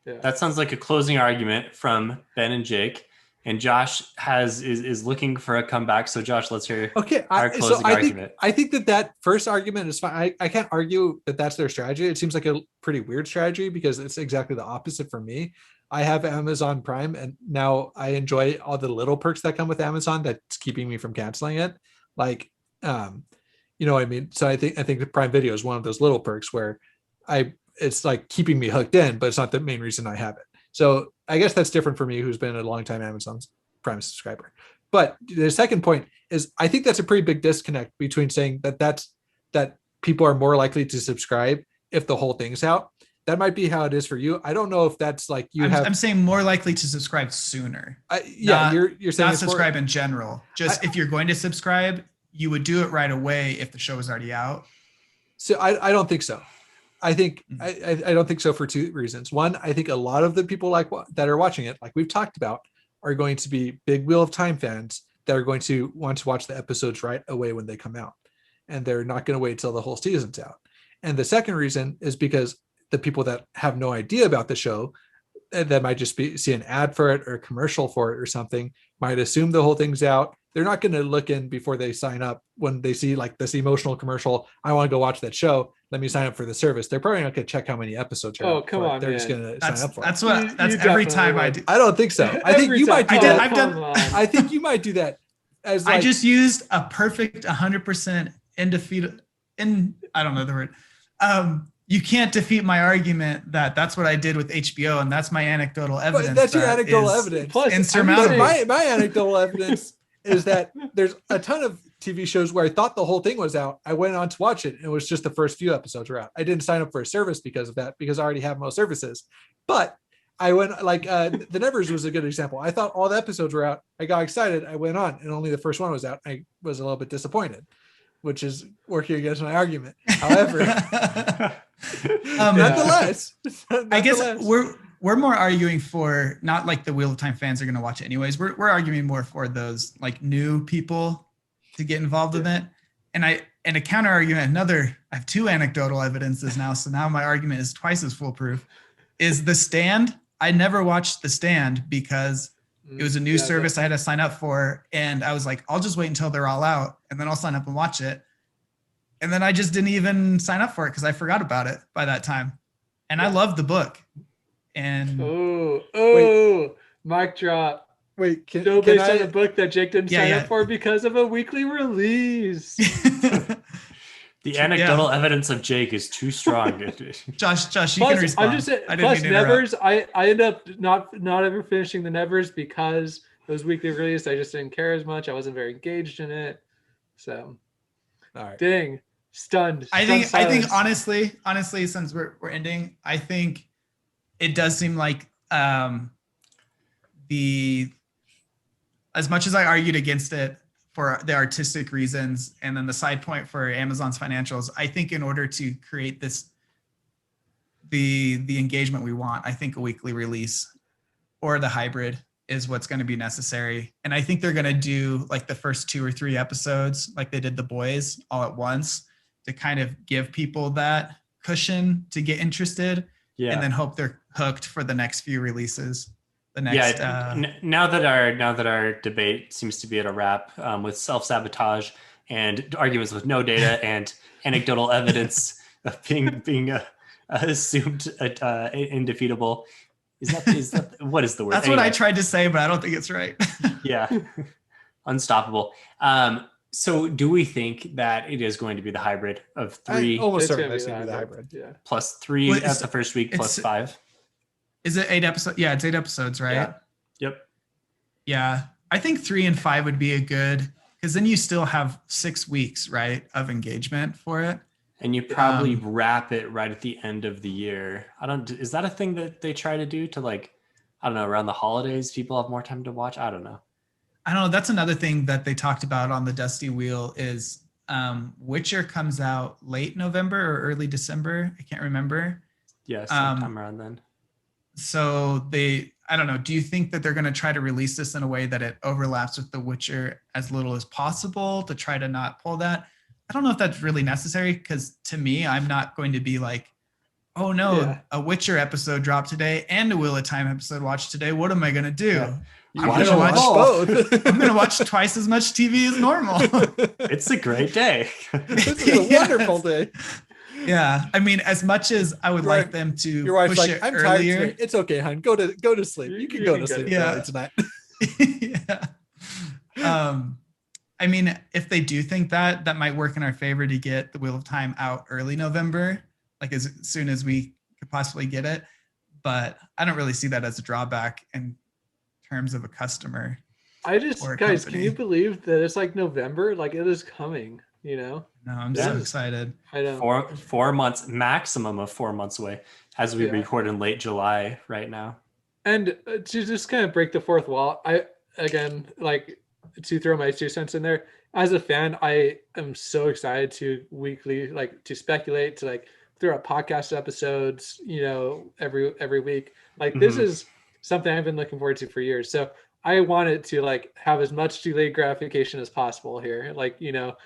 Yeah. That sounds like a closing argument from Ben and Jake. And Josh is looking for a comeback. So Josh, let's hear our closing argument. I think that first argument is fine. I can't argue that that's their strategy. It seems like a pretty weird strategy because it's exactly the opposite for me. I have Amazon Prime and now I enjoy all the little perks that come with Amazon that's keeping me from canceling it. Like, you know what I mean? So I think the Prime Video is one of those little perks where I it's like keeping me hooked in, but it's not the main reason I have it. So I guess that's different for me, who's been a long time Amazon Prime subscriber. But the second point is, I think that's a pretty big disconnect between saying that people are more likely to subscribe if the whole thing's out. That might be how it is for you. I don't know if that's like I'm saying more likely to subscribe sooner. You're saying not subscribe in general. Just if you're going to subscribe, you would do it right away if the show is already out. So I don't think so. I think I don't think so for two reasons. One, I think a lot of the people that are watching it, like we've talked about, are going to be big Wheel of Time fans that are going to want to watch the episodes right away when they come out, and they're not going to wait till the whole season's out. And the second reason is because the people that have no idea about the show, that might just see an ad for it or a commercial for it or something, might assume the whole thing's out. They're not going to look in before they sign up when they see like this emotional commercial. I want to go watch that show. Let me sign up for the service. They're probably not going to check how many episodes are. Oh, come on, They're just going to sign up for that's it. That's every time I do. I don't think so. I think you might do that. I think you might do that. As I just used a perfect 100% I don't know the word. You can't defeat my argument that that's what I did with HBO, and that's my anecdotal evidence. But that's your anecdotal evidence. Plus, insurmountable. My anecdotal evidence is that there's a ton of TV shows where I thought the whole thing was out. I went on to watch it, and it was just the first few episodes were out. I didn't sign up for a service because of that, because I already have most services. But I went like The Nevers was a good example. I thought all the episodes were out. I got excited. I went on, and only the first one was out. I was a little bit disappointed, which is working against my argument. However, nonetheless, I guess we're more arguing for, not like the Wheel of Time fans are going to watch it anyways. We're arguing more for those like new people to get involved in it. And a counter argument, I have two anecdotal evidences now. So now my argument is twice as foolproof, is The Stand. I never watched The Stand because it was a new service I had to sign up for. And I was like, I'll just wait until they're all out and then I'll sign up and watch it. And then I just didn't even sign up for it because I forgot about it by that time. And I loved the book. And mic drop. Wait, can based I, on a book that Jake didn't sign up for because of a weekly release. The anecdotal evidence of Jake is too strong. Josh, you can respond. Plus Nevers, I end up not ever finishing the Nevers because it was weekly released. I just didn't care as much. I wasn't very engaged in it. So, all right. Dang, stunned. I think honestly, since we're ending, I think it does seem like as much as I argued against it for the artistic reasons, and then the side point for Amazon's financials, I think in order to create the engagement we want, I think a weekly release or the hybrid is what's going to be necessary. And I think they're going to do like the first 2 or 3 episodes, like they did The Boys, all at once, to kind of give people that cushion to get interested, and then hope they're hooked for the next few releases. Now that our debate seems to be at a wrap, with self-sabotage and arguments with no data and anecdotal evidence of being assumed indefeatable, is that what is the word? That's what I tried to say, but I don't think it's right. Yeah, unstoppable. So do we think that it is going to be the hybrid of 3? Almost certainly it's going to be the hybrid. Yeah. Plus 3 at the first week, plus 5. Is it 8 episodes? Yeah, it's 8 episodes, right? Yeah. Yep. Yeah. I think 3 and 5 would be a good, because then you still have 6 weeks, right, of engagement for it. And you probably wrap it right at the end of the year. Is that a thing that they try to do to, like, I don't know, around the holidays, people have more time to watch? I don't know. That's another thing that they talked about on the Dusty Wheel is Witcher comes out late November or early December. I can't remember. Yeah, sometime around then. So I don't know, do you think that they're going to try to release this in a way that it overlaps with The Witcher as little as possible to try to not pull that? I don't know if that's really necessary, because to me, I'm not going to be like, oh no, a Witcher episode dropped today and a Wheel of Time episode watched today. What am I going to do? Yeah. I'm going to watch both. I'm going to watch twice as much TV as normal. It's a great day. This is a wonderful day. Yeah, I mean, as much as I would like them to your wife's push like, it I'm earlier, tired today. It's okay, hon. Go to sleep. You can go to sleep early tonight. Yeah. I mean, if they do think that might work in our favor to get the Wheel of Time out early November, like as soon as we could possibly get it. But I don't really see that as a drawback in terms of a customer. I just, or a guys, company. can you believe that it's like November? Like it is coming, you know? No, I'm Yeah. so excited. I know. 4 months, maximum of 4 months away, as we Yeah. record in late July right now. And to just kind of break the fourth wall, again, like to throw my 2 cents in there, as a fan, I am so excited to weekly, like to speculate, to like throw out podcast episodes, you know, every week. Like this is something I've been looking forward to for years. So I wanted to like have as much delayed gratification as possible here. Like, you know,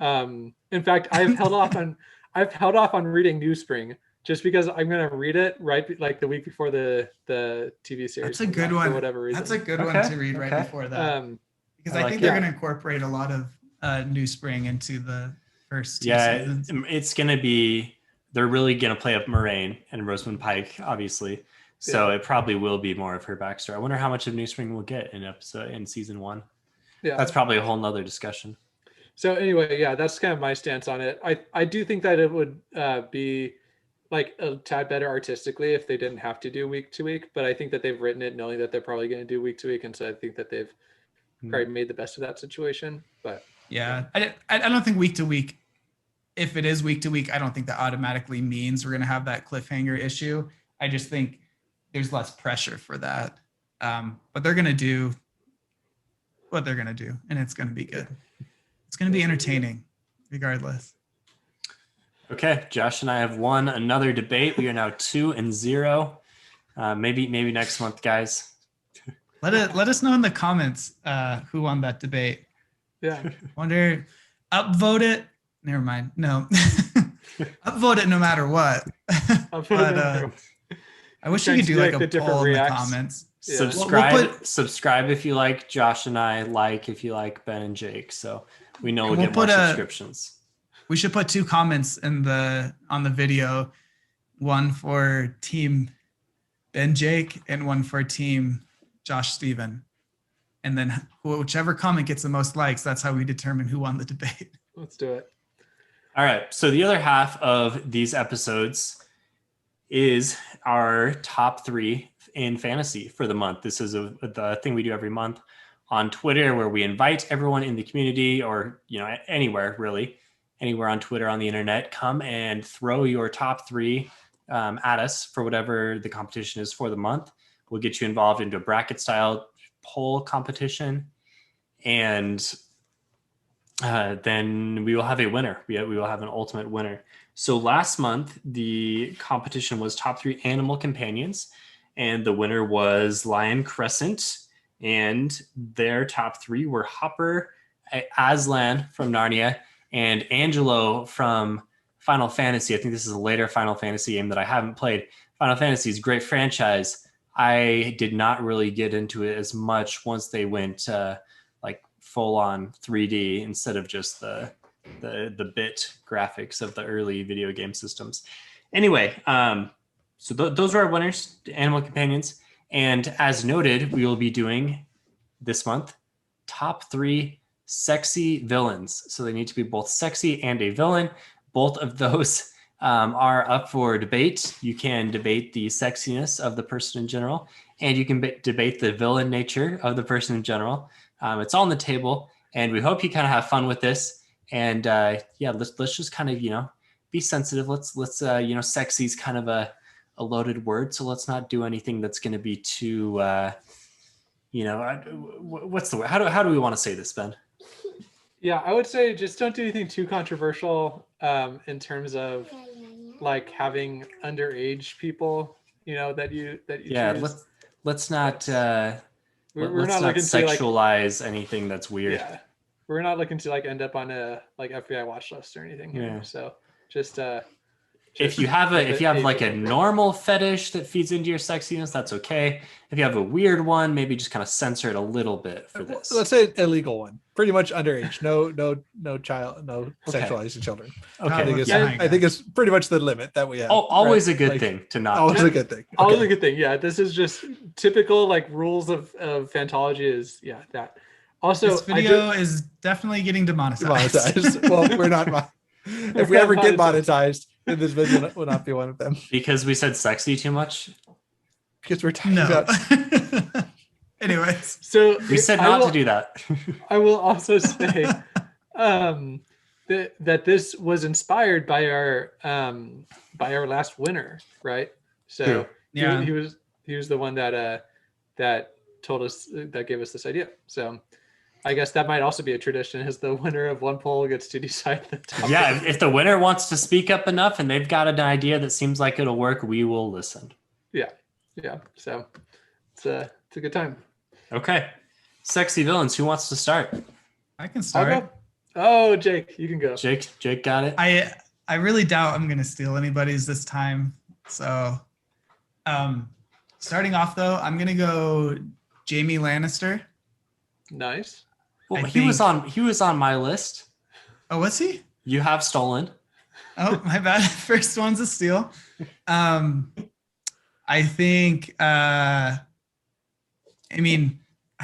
in fact, I've held off on reading New Spring just because I'm gonna read it right like the week before the TV series. That's a good one. For whatever reason. That's a good one to read right before that. Because I think they're going to incorporate a lot of New Spring into the first 2 seasons. It's going to be, they're really going to play up Moraine and Rosamund Pike, obviously. So it probably will be more of her backstory. I wonder how much of New Spring we'll get in season 1. Yeah, that's probably a whole nother discussion. So anyway, yeah, that's kind of my stance on it. I do think that it would be like a tad better artistically if they didn't have to do week to week, but I think that they've written it knowing that they're probably going to do week to week, and so I think that they've probably made the best of that situation. But yeah, I don't think week to week, if it is week to week, I don't think that automatically means we're going to have that cliffhanger issue. I just think there's less pressure for that. But they're going to do what they're going to do, and it's going to be good. It's going to be entertaining regardless. Okay, Josh and I have won another debate. We are now 2-0. Maybe next month, guys. Let us know in the comments who won that debate. Yeah. Wonder, upvote it. Never mind. No. Upvote it no matter what. But I wish you could do like a poll in the comments. Yeah. Subscribe if you like Josh and I, like if you like Ben and Jake. So we know we'll get more subscriptions. We should put 2 comments on the video, one for team Ben Jake and one for team Josh Steven. And then whichever comment gets the most likes, that's how we determine who won the debate. Let's do it. All right. So the other half of these episodes is our top 3 in fantasy for the month. This is the thing we do every month on Twitter, where we invite everyone in the community, or anywhere really, anywhere on Twitter, on the internet, come and throw your top 3 at us for whatever the competition is for the month. We'll get you involved into a bracket style poll competition, and then we will have a winner. We will have an ultimate winner. So last month, the competition was top 3 animal companions, and the winner was Lion Crescent, and their top 3 were Hopper, Aslan from Narnia, and Angelo from Final Fantasy. I think this is a later Final Fantasy game that I haven't played. Final Fantasy is a great franchise. I did not really get into it as much once they went like full on 3D instead of just the bit graphics of the early video game systems. Anyway, so those are our winners, Animal Companions. And as noted, we will be doing this month top 3 sexy villains. So they need to be both sexy and a villain. Both of those are up for debate. You can debate the sexiness of the person in general, and you can debate the villain nature of the person in general. It's all on the table, and we hope you kind of have fun with this. And let's just kind of be sensitive. Let's sexy is kind of a loaded word, so let's not do anything that's going to be too what's the word? How do we want to say this, Ben? Yeah, I would say just don't do anything too controversial in terms of like having underage people, that you choose. Let's not we're not looking sexualize anything that's weird. Yeah, we're not looking to like end up on a like FBI watch list or anything here. Yeah. So just if you have like a normal fetish that feeds into your sexiness, that's okay. If you have a weird one, maybe just kind of censor it a little bit for this. Let's say a legal one, pretty much underage. No child, no sexualizing children. Okay, I think it's pretty much the limit that we have. Always a good thing to not. Always a good thing. Always a good thing. Yeah, this is just typical like rules of Fantology is that. Also, this video is definitely getting demonetized. Well, we're not. If we ever get monetized, And this vision will not be one of them Because we said sexy too much. because we're talking No. about. Anyways, So We said I not will- to do that. I will also say that this was inspired by our last winner, right? So True. Yeah. he was the one that told us, that gave us this idea. So I guess that might also be a tradition, is the winner of one poll gets to decide the topic. Yeah, if the winner wants to speak up enough and they've got an idea that seems like it'll work, we will listen. Yeah. So it's a good time. Okay. Sexy villains, who wants to start? I can I'll start. go. Oh, Jake, you can go. Jake got it. I really doubt I'm gonna steal anybody's this time. So starting off though, I'm gonna go Jaime Lannister. Nice. Well, I he was think- on my list. Oh, was he? You have stolen. Oh, my bad. First one's a steal. I think I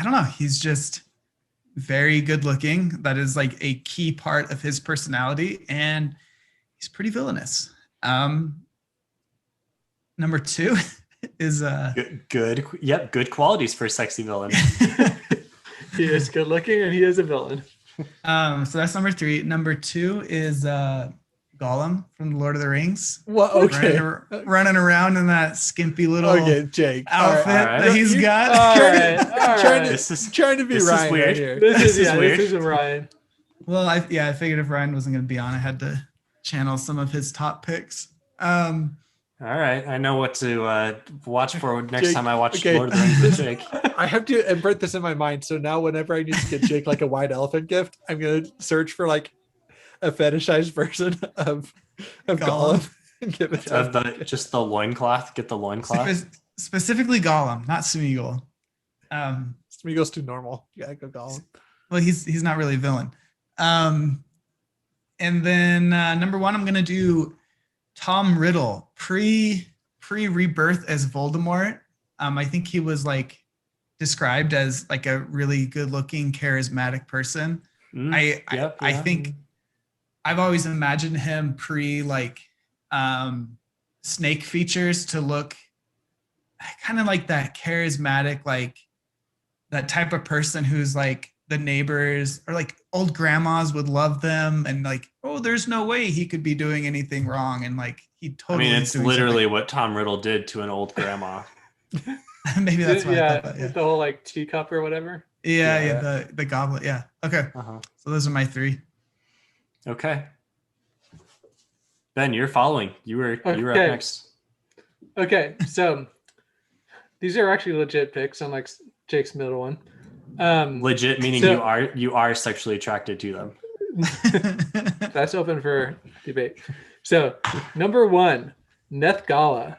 don't know. He's just very good looking. That is like a key part of his personality, and he's pretty villainous. Number 2 is Good. Yep, good qualities for a sexy villain. He is good looking and he is a villain. so that's number 3. Number 2 is Gollum from the Lord of the Rings. Well, okay. Running around in that skimpy little Okay, Jake. outfit all right. that he's got. All right. Trying to- This is Trying to be This is Ryan weird. right here. This is is weird. This is Ryan. Well, I figured if Ryan wasn't going to be on, I had to channel some of his top picks. all right. I know what to watch for next Jake, time I watch okay. Lord of the Rings with Jake. I have to imprint this in my mind. So now whenever I need to get Jake like a white elephant gift, I'm going to search for like a fetishized version of Gollum and give it to Of him. just the loincloth. Get the loincloth. Specifically Gollum, not Smeagol. Smeagol's too normal. Yeah, go Gollum. Well, he's not really a villain. And then number 1, I'm going to do Tom Riddle, pre-rebirth as Voldemort. I think he was like described as like a really good-looking, charismatic person. I think I've always imagined him snake features to look kind of like that charismatic, like that type of person who's like the neighbors or like old grandmas would love them, and like, oh, there's no way he could be doing anything wrong, and like he totally. I mean, is it's doing literally what Tom Riddle did to an old grandma. something. Maybe that's why. I thought that, with the whole like teacup or whatever. yeah, the goblet. Yeah. Okay. Uh-huh. So those are my 3. Okay. Ben, you're following. You were up Okay. next. Okay, so these are actually legit picks, unlike Jake's middle one. Legit meaning So- you are sexually attracted to them. That's open for debate. So, number 1, Nethgala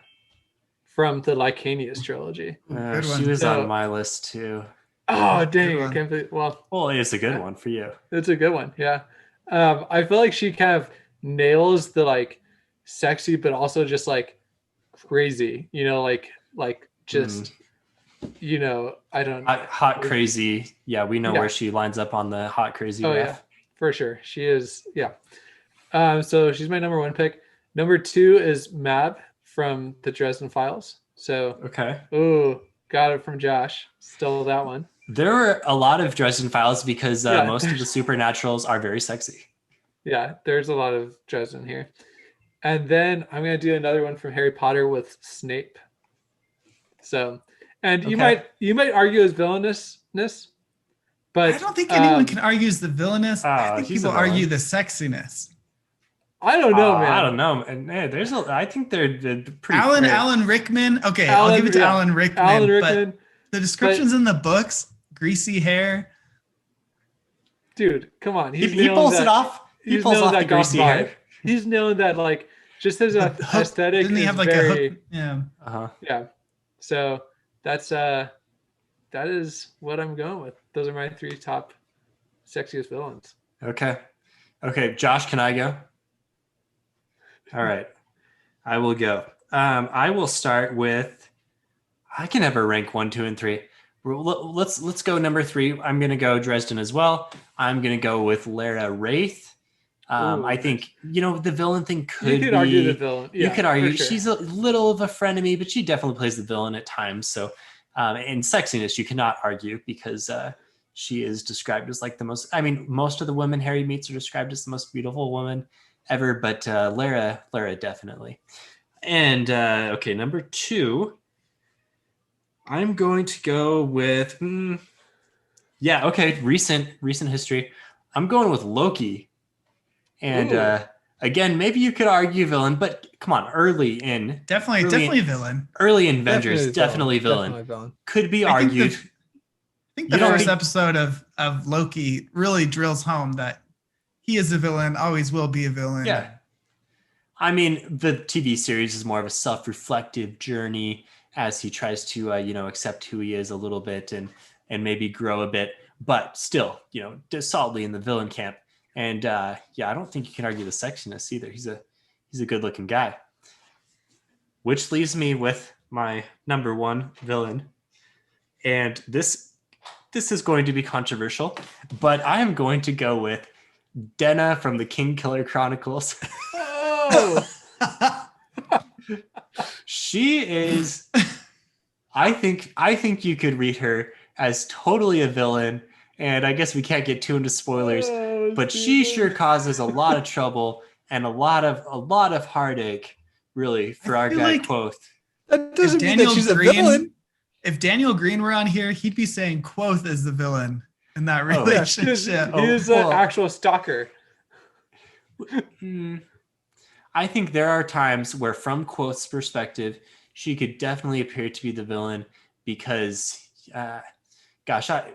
from the Lycanius trilogy. Good She one. was So- on my list too. Oh, Good dang. I one. can't believe, well, Well, it's a good one for you. it's a good one. Yeah. I feel like she kind of nails the like sexy, but also just like crazy, like just, I don't Hot crazy. Yeah, we know Yeah. where she lines up on the hot crazy Oh, ref. yeah, for sure. She is. Yeah. So she's my number 1 pick. Number 2 is Mab from the Dresden Files. So, Okay. got it from Josh. Stole that one. There were a lot of Dresden Files because Yeah, most of the supernaturals are very sexy. Yeah, there's a lot of Dresden here. And then I'm going to do another one from Harry Potter with Snape. So, and you Okay. might argue as villainousness, but I don't think anyone can argue the villainous. I Oh, think he's a people argue villain. the sexiness. I don't know, man. I don't know. And I think they're pretty. Alan fair. Rickman. Okay, I'll give it to Alan Rickman. Alan Rickman, But the descriptions in the books, greasy hair. dude, come on. He nailing pulls that. it off. He He's pulls nailing off the that goth greasy vibe. hair. He's nailing that, like, just his The hook- aesthetic Doesn't he is have like very, a hook? Yeah. Uh-huh. yeah. So that's that is what I'm going with. Those are my 3 top sexiest villains. Okay. Josh, can I go? All right. I will go. I will start with. I can never rank 1, 2, and 3. Let's go number 3. I'm gonna go Dresden as well. I'm gonna go with Lara Wraith. I Ooh. think, the villain thing You could could argue the be, villain. you Yeah, could argue for sure. she's a little of a frenemy, but she definitely plays the villain at times. So, and sexiness, you cannot argue because she is described as like the most, I mean, most of the women Harry meets are described as the most beautiful woman ever, but Lara definitely. And okay, number 2, I'm going to go with, recent history. I'm going with Loki. And Ooh. again, maybe you could argue villain, but come on, Definitely a villain. early in Avengers, definitely villain. Definitely villain. Could be I think argued. I think the first episode of Loki really drills home that he is a villain, always will be a villain. Yeah. I mean, the TV series is more of a self-reflective journey as he tries to, accept who he is a little bit and maybe grow a bit, but still, solidly in the villain camp. And I don't think you can argue the sexiness either. He's a good-looking guy. Which leaves me with my number 1 villain, and this is going to be controversial, but I am going to go with Denna from the King Killer Chronicles. Oh. She is. I think you could read her as totally a villain, and I guess we can't get too into spoilers, but she sure causes a lot of trouble and a lot of heartache, really, for our guy Quoth. That doesn't mean that she's a villain. If Daniel Green were on here, he'd be saying Quoth is the villain in that relationship. He is an actual stalker. I think there are times where, from Quoth's perspective, she could definitely appear to be the villain because,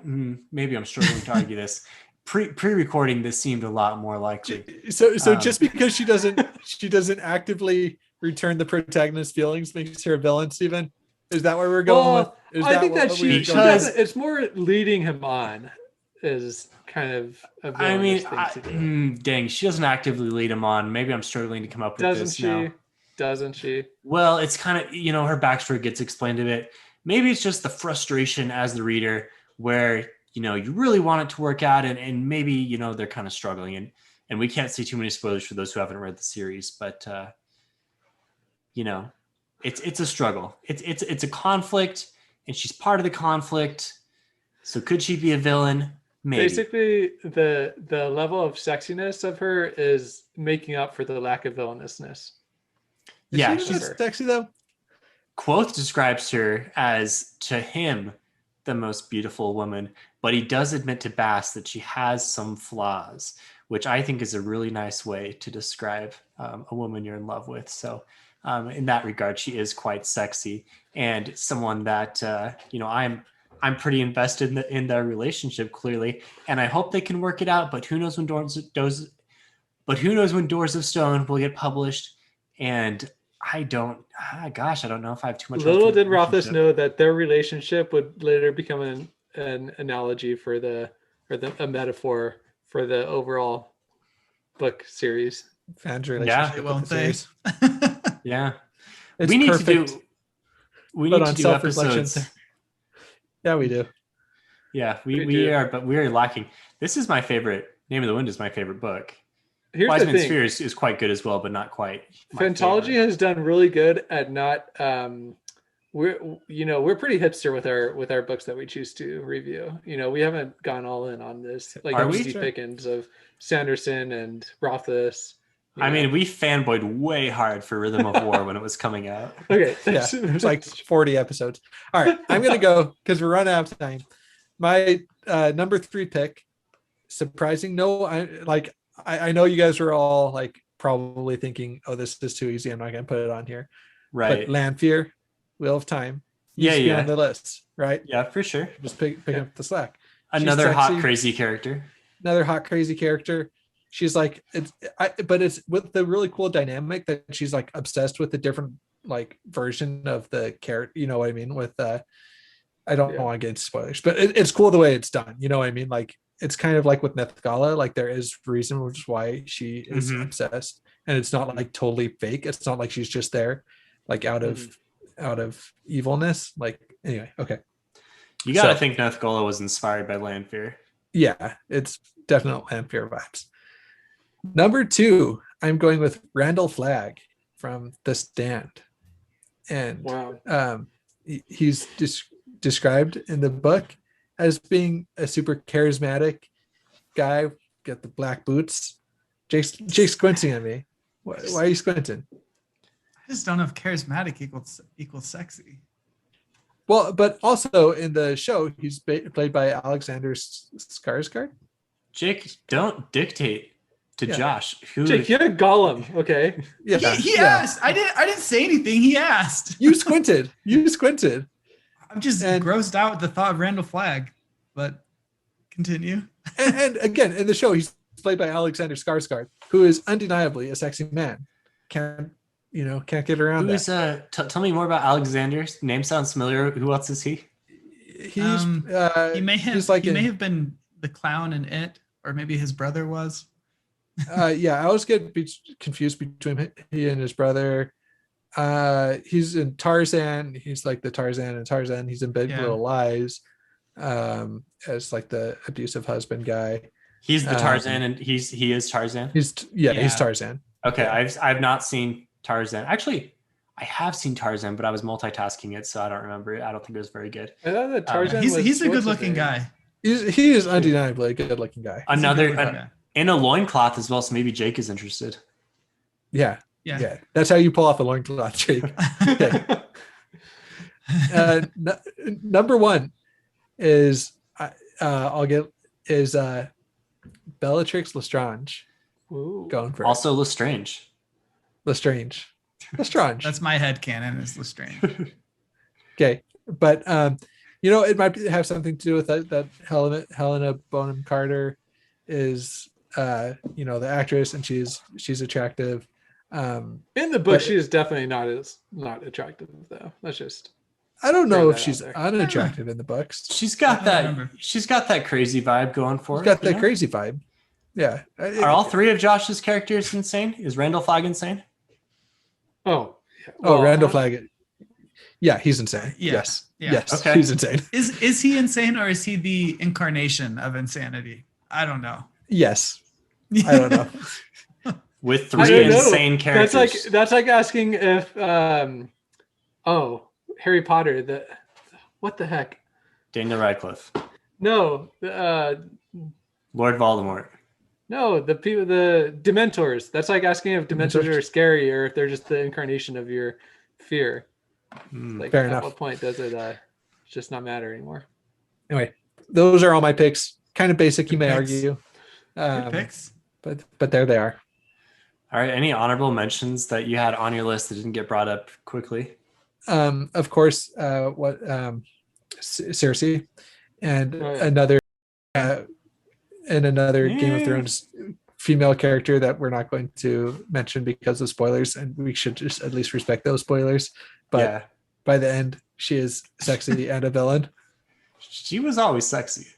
maybe I'm struggling to argue this. Pre-recording, this seemed a lot more likely. So just because she doesn't actively return the protagonist's feelings makes her a villain, Stephen? Is that where we're going with? I think that it's more leading him on is kind of a villainous thing to do. Dang, she doesn't actively lead him on. Maybe I'm struggling to come up with this now. Doesn't she? Well, it's kind of, her backstory gets explained a bit. Maybe it's just the frustration as the reader where, you really want it to work out and maybe, they're kind of struggling. And we can't say too many spoilers for those who haven't read the series, but, it's a struggle. It's a conflict, and she's part of the conflict. So could she be a villain? Maybe. Basically, the level of sexiness of her is making up for the lack of villainousness. Yeah, she's sexy though. Quoth describes her as, to him, the most beautiful woman, but he does admit to Bass that she has some flaws, which I think is a really nice way to describe a woman you're in love with. So in that regard, she is quite sexy and someone that, I'm pretty invested in their relationship, clearly, and I hope they can work it out. But who knows when Doors of Stone will get published? And I don't know if I have too much. Little did Rothfuss know that their relationship would later become an analogy for a metaphor for the overall book series. Fans' relationship, won't they? Yeah, it's we need perfect. We need to do episodes. Yeah, we do. Yeah, we are, but we are lacking. This is my favorite. Name of the Wind is my favorite book. Here's Wise the Man's thing. Fear is quite good as well, but not quite. Fantology has done really good at not. We're pretty hipster with our books that we choose to review. We haven't gone all in on this. Like Steve Pickens of Sanderson and Rothfuss. I mean, we fanboyed way hard for Rhythm of War when it was coming out. Okay. Yeah, it's like 40 episodes. All right, I'm going to go because we're running out of time. My number 3 pick, surprising. No, I know you guys were all like probably thinking, oh, this is too easy. I'm not going to put it on here. Right. But Lanfear, Wheel of Time. Yeah. On the list, right? Yeah, for sure. Just pick up the slack. Another hot, crazy character. Another hot, crazy character. She's like, but it's with the really cool dynamic that she's like obsessed with a different like version of the character. You know what I mean? With I don't want to get into spoilers, but it's cool the way it's done. You know what I mean? Like it's kind of like with Nethgala, like there is reason which is why she is obsessed, and it's not like totally fake. It's not like she's just there, like out of evilness. Like anyway, okay. You gotta think Nethgala was inspired by Lanfear. Yeah, it's definitely Lanfear vibes. Number 2, I'm going with Randall Flagg from The Stand. And Wow. he's described in the book as being a super charismatic guy, got the black boots. Jake's squinting at me. Why are you squinting? I just don't know if charismatic equals sexy. Well, but also in the show, he's played by Alexander Skarsgård. Jake, don't dictate to Yeah. Josh. Jake, you're Gollum. Okay. Yeah, He asked. I didn't say anything. He asked. You squinted. I'm just grossed out with the thought of Randall Flagg. But continue. And again, in the show, he's played by Alexander Skarsgård, who is undeniably a sexy man. Can't get around Who's that. tell me more about Alexander's name sounds familiar. Who else is he? He may have been the clown in It, or maybe his brother was. I always get confused between he and his brother. He's in Tarzan. He's like the Tarzan in Tarzan. He's in Big Little Lies, as like the abusive husband guy. He's the Tarzan, and he is Tarzan. He's Tarzan. Okay, yeah. I've not seen Tarzan. Actually, I have seen Tarzan, but I was multitasking it, so I don't remember it. I don't think it was very good. I thought that Tarzan he's a good-looking guy. He is undeniably a good-looking guy. In a loincloth as well, so maybe Jake is interested. Yeah. That's how you pull off a loincloth, Jake. Okay. Number 1 is Bellatrix Lestrange. Ooh. Going for also Lestrange. Lestrange. That's my headcanon is Lestrange. Okay, but it might have something to do with that Helena Bonham Carter is the actress, and she's attractive. In the book, she is definitely not attractive though. That's just. I don't know if she's unattractive in the books. She's got that crazy vibe going for her. She's got that crazy vibe. Yeah. Are all 3 of Josh's characters insane? Is Randall Flagg insane? Oh. Well, Randall Flagg. Yeah, he's insane. Yeah. Yes. Yeah. Yes. Okay. He's insane. Is he insane, or is he the incarnation of insanity? I don't know. Yes. I don't know. With 3 insane characters. That's like asking if Harry Potter, what the heck? Daniel Radcliffe. No, Lord Voldemort. No, the Dementors. That's like asking if Dementors are scary or if they're just the incarnation of your fear. Like, fair at enough. what point does it just not matter anymore? Anyway, those are all my picks. Kind of basic, you may argue. Good picks. But there they are. All right. Any honorable mentions that you had on your list that didn't get brought up quickly? Of course, Cersei, and another Game of Thrones female character that we're not going to mention because of spoilers, and we should just at least respect those spoilers. But by the end, she is sexy and a villain. She was always sexy.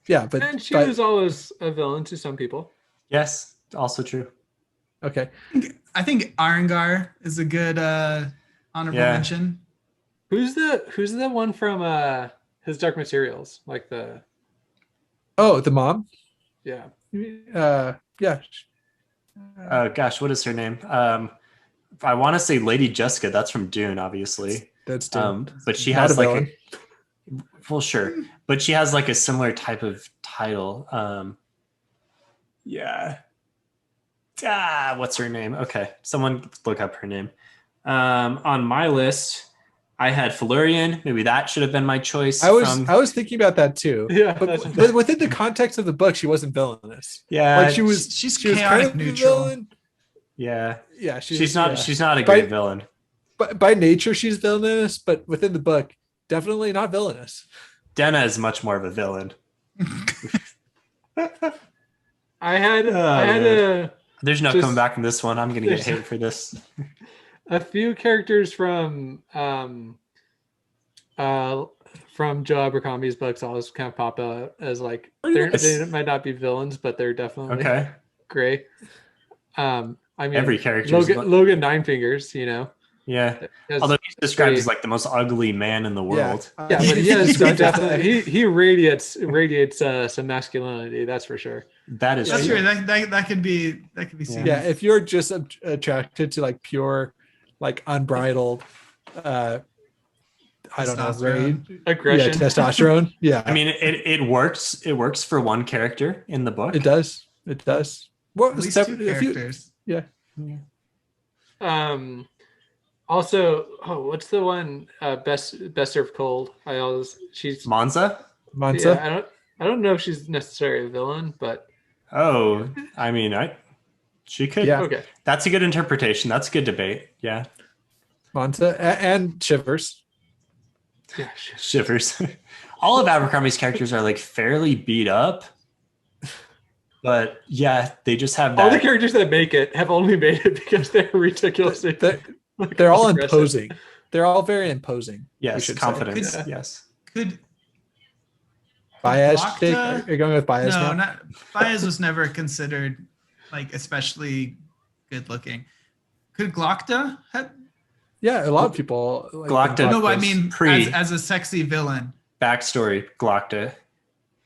Yeah, and she was always a villain to some people. Yes, also true. Okay. I think Arengar is a good honorable mention. Who's the one from his Dark Materials? Like the mom? Yeah. Yeah. Gosh, what is her name? I want to say Lady Jessica. That's from Dune, obviously. That's Dune. But she has well, sure. But she has like a similar type of title. What's her name? Okay, someone look up her name. On my list, I had Felurian. Maybe that should have been my choice. I was thinking about that too. Yeah, but within the context of the book, she wasn't villainous. Yeah, like she's kind of neutral. Villain. Yeah, she's not a great villain. But by nature, she's villainous. But within the book, definitely not villainous. Denna is much more of a villain. I had There's no coming back from this one. I'm gonna get hate for this. A few characters from Joe Abercrombie's books always kind of pop out as like they might not be villains, but they're definitely gray. I mean, every character. Logan Nine Fingers, Yeah. Has Although he's described pretty- as like the most ugly man in the world. Yeah, but he has described as- definitely he radiates some masculinity. That's for sure. That is That's true. true. That could be seen. Yeah, if you're just attracted to like pure, like unbridled, I don't know, Testosterone. rage, Aggression. yeah, testosterone. Yeah, I mean, it works. It works for one character in the book. it does. It does. Well, At least step- two if you- characters. yeah. Also, what's the one best served cold? She's Monza. Mansa. yeah, I don't know if she's necessarily a villain, but Oh, I mean, she could. Yeah. okay. That's a good interpretation. That's a good debate. Yeah. Mansa and Shivers. Yeah, sure. Shivers. All of Abercrombie's characters are like fairly beat up, but yeah, they just have All the that. characters that make it have only made it because they're ridiculously. They're all aggressive. imposing. They're all very imposing. we Yes, should say. confidence. Could- Yes. Could Baez. Glocta- Jake, are you going with Baez no, now? not Baez was never considered like especially good looking. Could Glocta have? Yeah, a lot of people. Like Glocta- No, I was mean pre- as a sexy villain. Backstory: Glocta.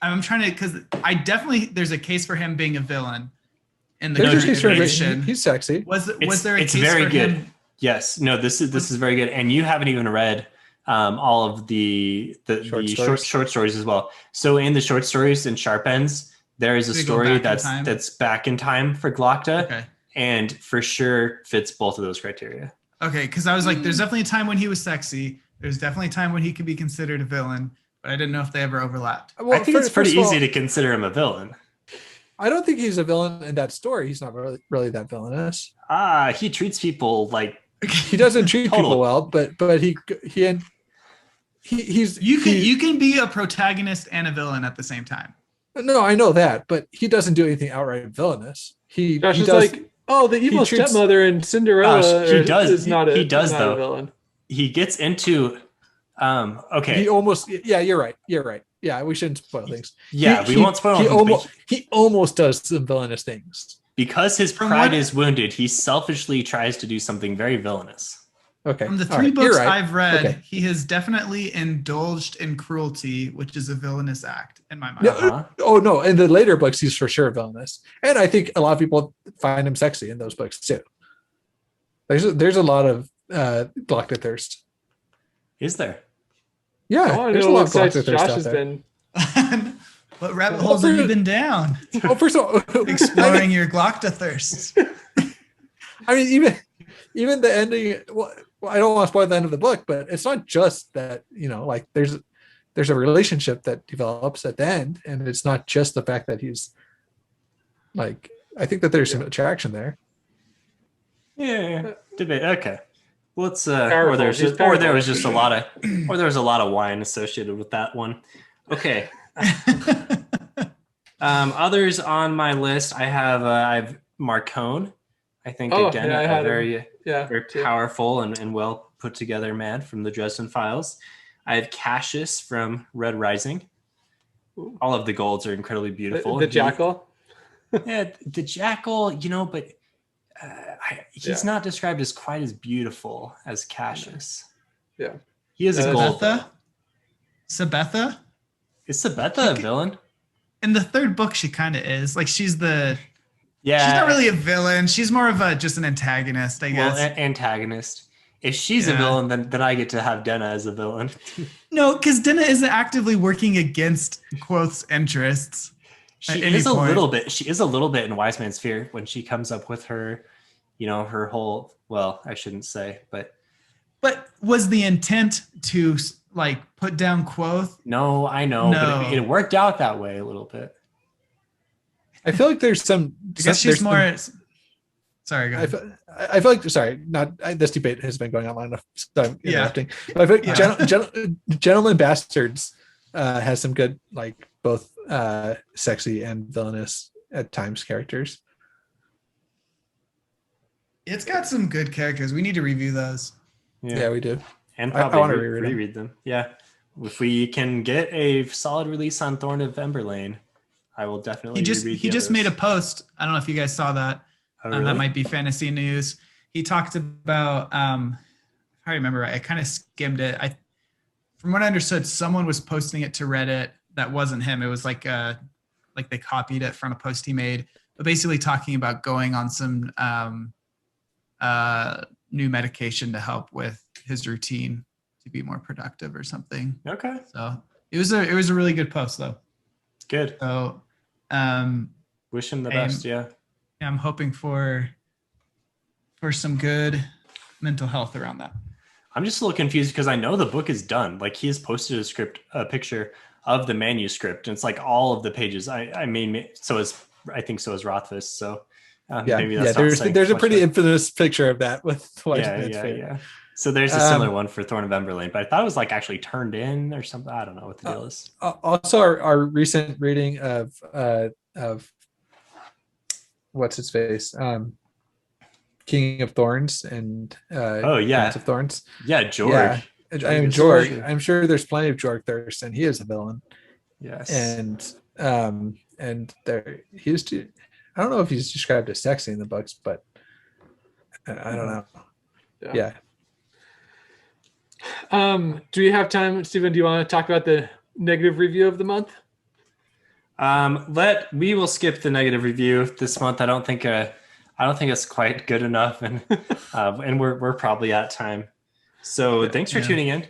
I'm trying to because I definitely there's a case for him being a villain in the There's a current case for him. iteration. He's sexy. Was It's there a it's case very for good. him? Yes. No. This is very good, and you haven't even read all of the short stories as well. So in the short stories in Sharp Ends, there is a Do they go story back in time? that's back in time for Glocta, Okay. and for sure fits both of those criteria. Okay, because I was like, there's definitely a time when he was sexy. There's definitely a time when he could be considered a villain, but I didn't know if they ever overlapped. Well, I think it's pretty first of all, easy to consider him a villain. I don't think he's a villain in that story. He's not really that villainous. He treats people like He doesn't treat Totally. people well, but he's You can be a protagonist and a villain at the same time. no, I know that, but he doesn't do anything outright villainous. He Josh he is does. like, oh, the evil treats- stepmother in Cinderella. He does. Is not a, He does, is not though. a villain. he gets into. Okay. He almost. Yeah, you're right. You're right. Yeah, we shouldn't spoil things. Yeah, we won't spoil He anything, but almost does some villainous things. because his From pride what- is wounded, he selfishly tries to do something very villainous. Okay. From the all three right, you're books right. I've read, Okay. he has definitely indulged in cruelty, which is a villainous act in my mind. No, Uh-huh. Oh no! In the later books, he's for sure villainous, and I think a lot of people find him sexy in those books too. There's a lot of Glocta thirst. Is there? Yeah, Oh, I there's a know lot of what Glocta sites thirst Josh out has there. been. What rabbit holes have you been down? Well, first of all, Exploring your Glocta thirsts. I mean, even the ending. Well, I don't want to spoil the end of the book, but it's not just that. Like there's a relationship that develops at the end, and it's not just the fact that he's like. I think that there's some attraction there. Yeah. Debate. Okay. Let's Powerful. or there was He's just or there powerful. was just a lot of wine associated with that one. Okay. Others on my list, I have Marcone. I think Oh, again yeah, I a had very Yeah. very too. powerful and well put together man from the Dresden Files. I have Cassius from Red Rising. Ooh. All of the golds are incredibly beautiful. The jackal. Yeah, the jackal, but he's not described as quite as beautiful as Cassius. Yeah. He is a Yeah, gold. Sabetha? Sabetha? Is Sabetha a villain? In the third book, she kind of is. Like she's Yeah. not really a villain. She's more of just an antagonist, I well, guess. antagonist. If she's a Yeah. villain, then I get to have Denna as a villain. No, because Dinah isn't actively working against Quoth's interests. She At any is a point. little bit. She is a little bit in Wise Man's Fear when she comes up with her, her whole. Well, I shouldn't say, but But was the intent to put down Quoth? no, I know, No. but it worked out that way a little bit. I feel like there's some. I guess she's more. Sorry, go I ahead. feel like this debate has been going on long enough, so I'm Yeah. interrupting. But I feel like Yeah. Gentleman Bastards has some good both sexy and villainous at times characters. It's got some good characters. We need to review those. Yeah, we do. And I probably wanna reread them. reread them. Yeah, if we can get a solid release on Thorn of Emberlane, I will definitely. He just made a post. I don't know if you guys saw that. Oh, really? That might be fantasy news. He talked about I remember right, I kind of skimmed it. From what I understood, someone was posting it to Reddit that wasn't him. It was like they copied it from a post he made, but basically talking about going on some new medication to help with his routine to be more productive or something. Okay. So it was a really good post though. Good. So wish him the best. Yeah. I'm hoping for some good mental health around that. I'm just a little confused because I know the book is done. Like he has posted a picture of the manuscript, and it's like all of the pages. I mean, so is Rothfuss. So maybe that's there's a pretty infamous picture of that with yeah. So there's a similar one for Thorn of Emberlane, but I thought it was like actually turned in or something. I don't know what the deal is. Also, our recent reading of what's his face, King of Thorns and Prince of Thorns. Yeah, George. Yeah. I am George. I'm sure there's plenty of George Thurston. He is a villain. Yes. And there he is too. I don't know if he's described as sexy in the books, but I don't know. Yeah. Do you have time, Stephen? Do you want to talk about the negative review of the month? We will skip the negative review this month. I don't think it's quite good enough, and we're probably at time. So thanks for tuning in.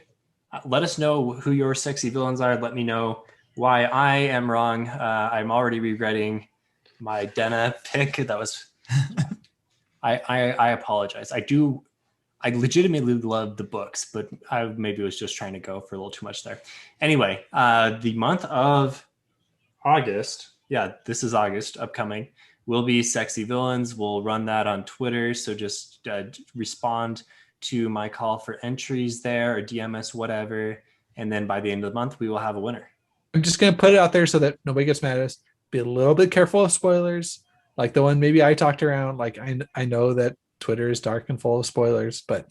Let us know who your sexy villains are. Let me know why I am wrong. I'm already regretting my Denna pick. That was I apologize. I legitimately love the books, but I maybe was just trying to go for a little too much there. Anyway, the month of August, this is August upcoming, will be sexy villains. We'll run that on Twitter, so just respond to my call for entries there or DM us, whatever. And then by the end of the month, we will have a winner. I'm just going to put it out there so that nobody gets mad at us. Be a little bit careful of spoilers. Like the one maybe I talked around. Like I know that Twitter is dark and full of spoilers, but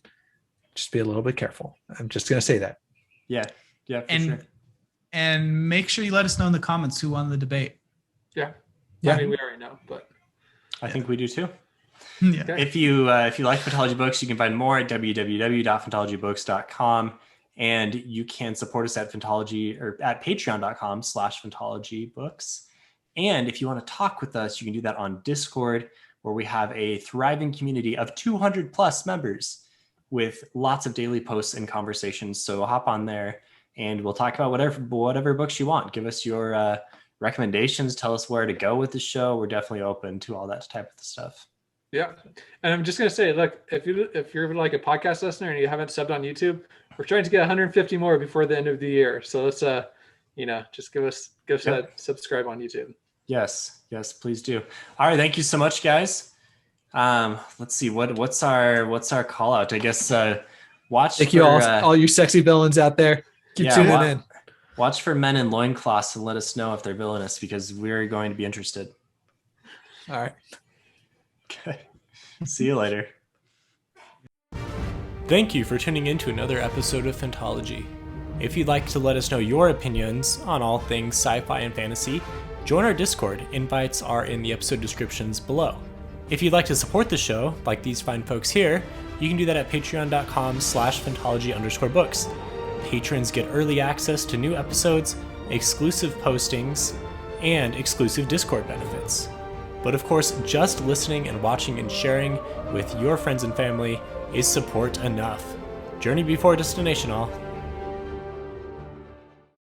just be a little bit careful. I'm just going to say that. Yeah, for sure. And make sure you let us know in the comments who won the debate. Yeah. Yeah. I mean, we already know, but I think we do too. Yeah. Okay. If you like Phantology books, you can find more at www.phantologybooks.com, and you can support us at Phantology or at patreon.com/phantologybooks. And if you want to talk with us, you can do that on Discord, where we have a thriving community of 200 plus members with lots of daily posts and conversations. So hop on there and we'll talk about whatever books you want. Give us your recommendations. Tell us where to go with the show. We're definitely open to all that type of stuff. Yeah. And I'm just going to say, look, if you're like a podcast listener and you haven't subbed on YouTube, we're trying to get 150 more before the end of the year. So let's, just give us that subscribe on YouTube. Yes, please do. All right. Thank you so much, guys. Let's see what's our call out. I guess, watch. Thank you all you sexy villains out there. Keep tuning in. Watch for men in loincloths and let us know if they're villainous, because we're going to be interested. All right. Okay. See you later. Thank you for tuning in to another episode of Phantology. If you'd like to let us know your opinions on all things sci-fi and fantasy, join our Discord. Invites are in the episode descriptions below. If you'd like to support the show, like these fine folks here, you can do that at patreon.com/phantology_books. Patrons get early access to new episodes, exclusive postings, and exclusive Discord benefits. But of course, just listening and watching and sharing with your friends and family is support enough. Journey before destination all.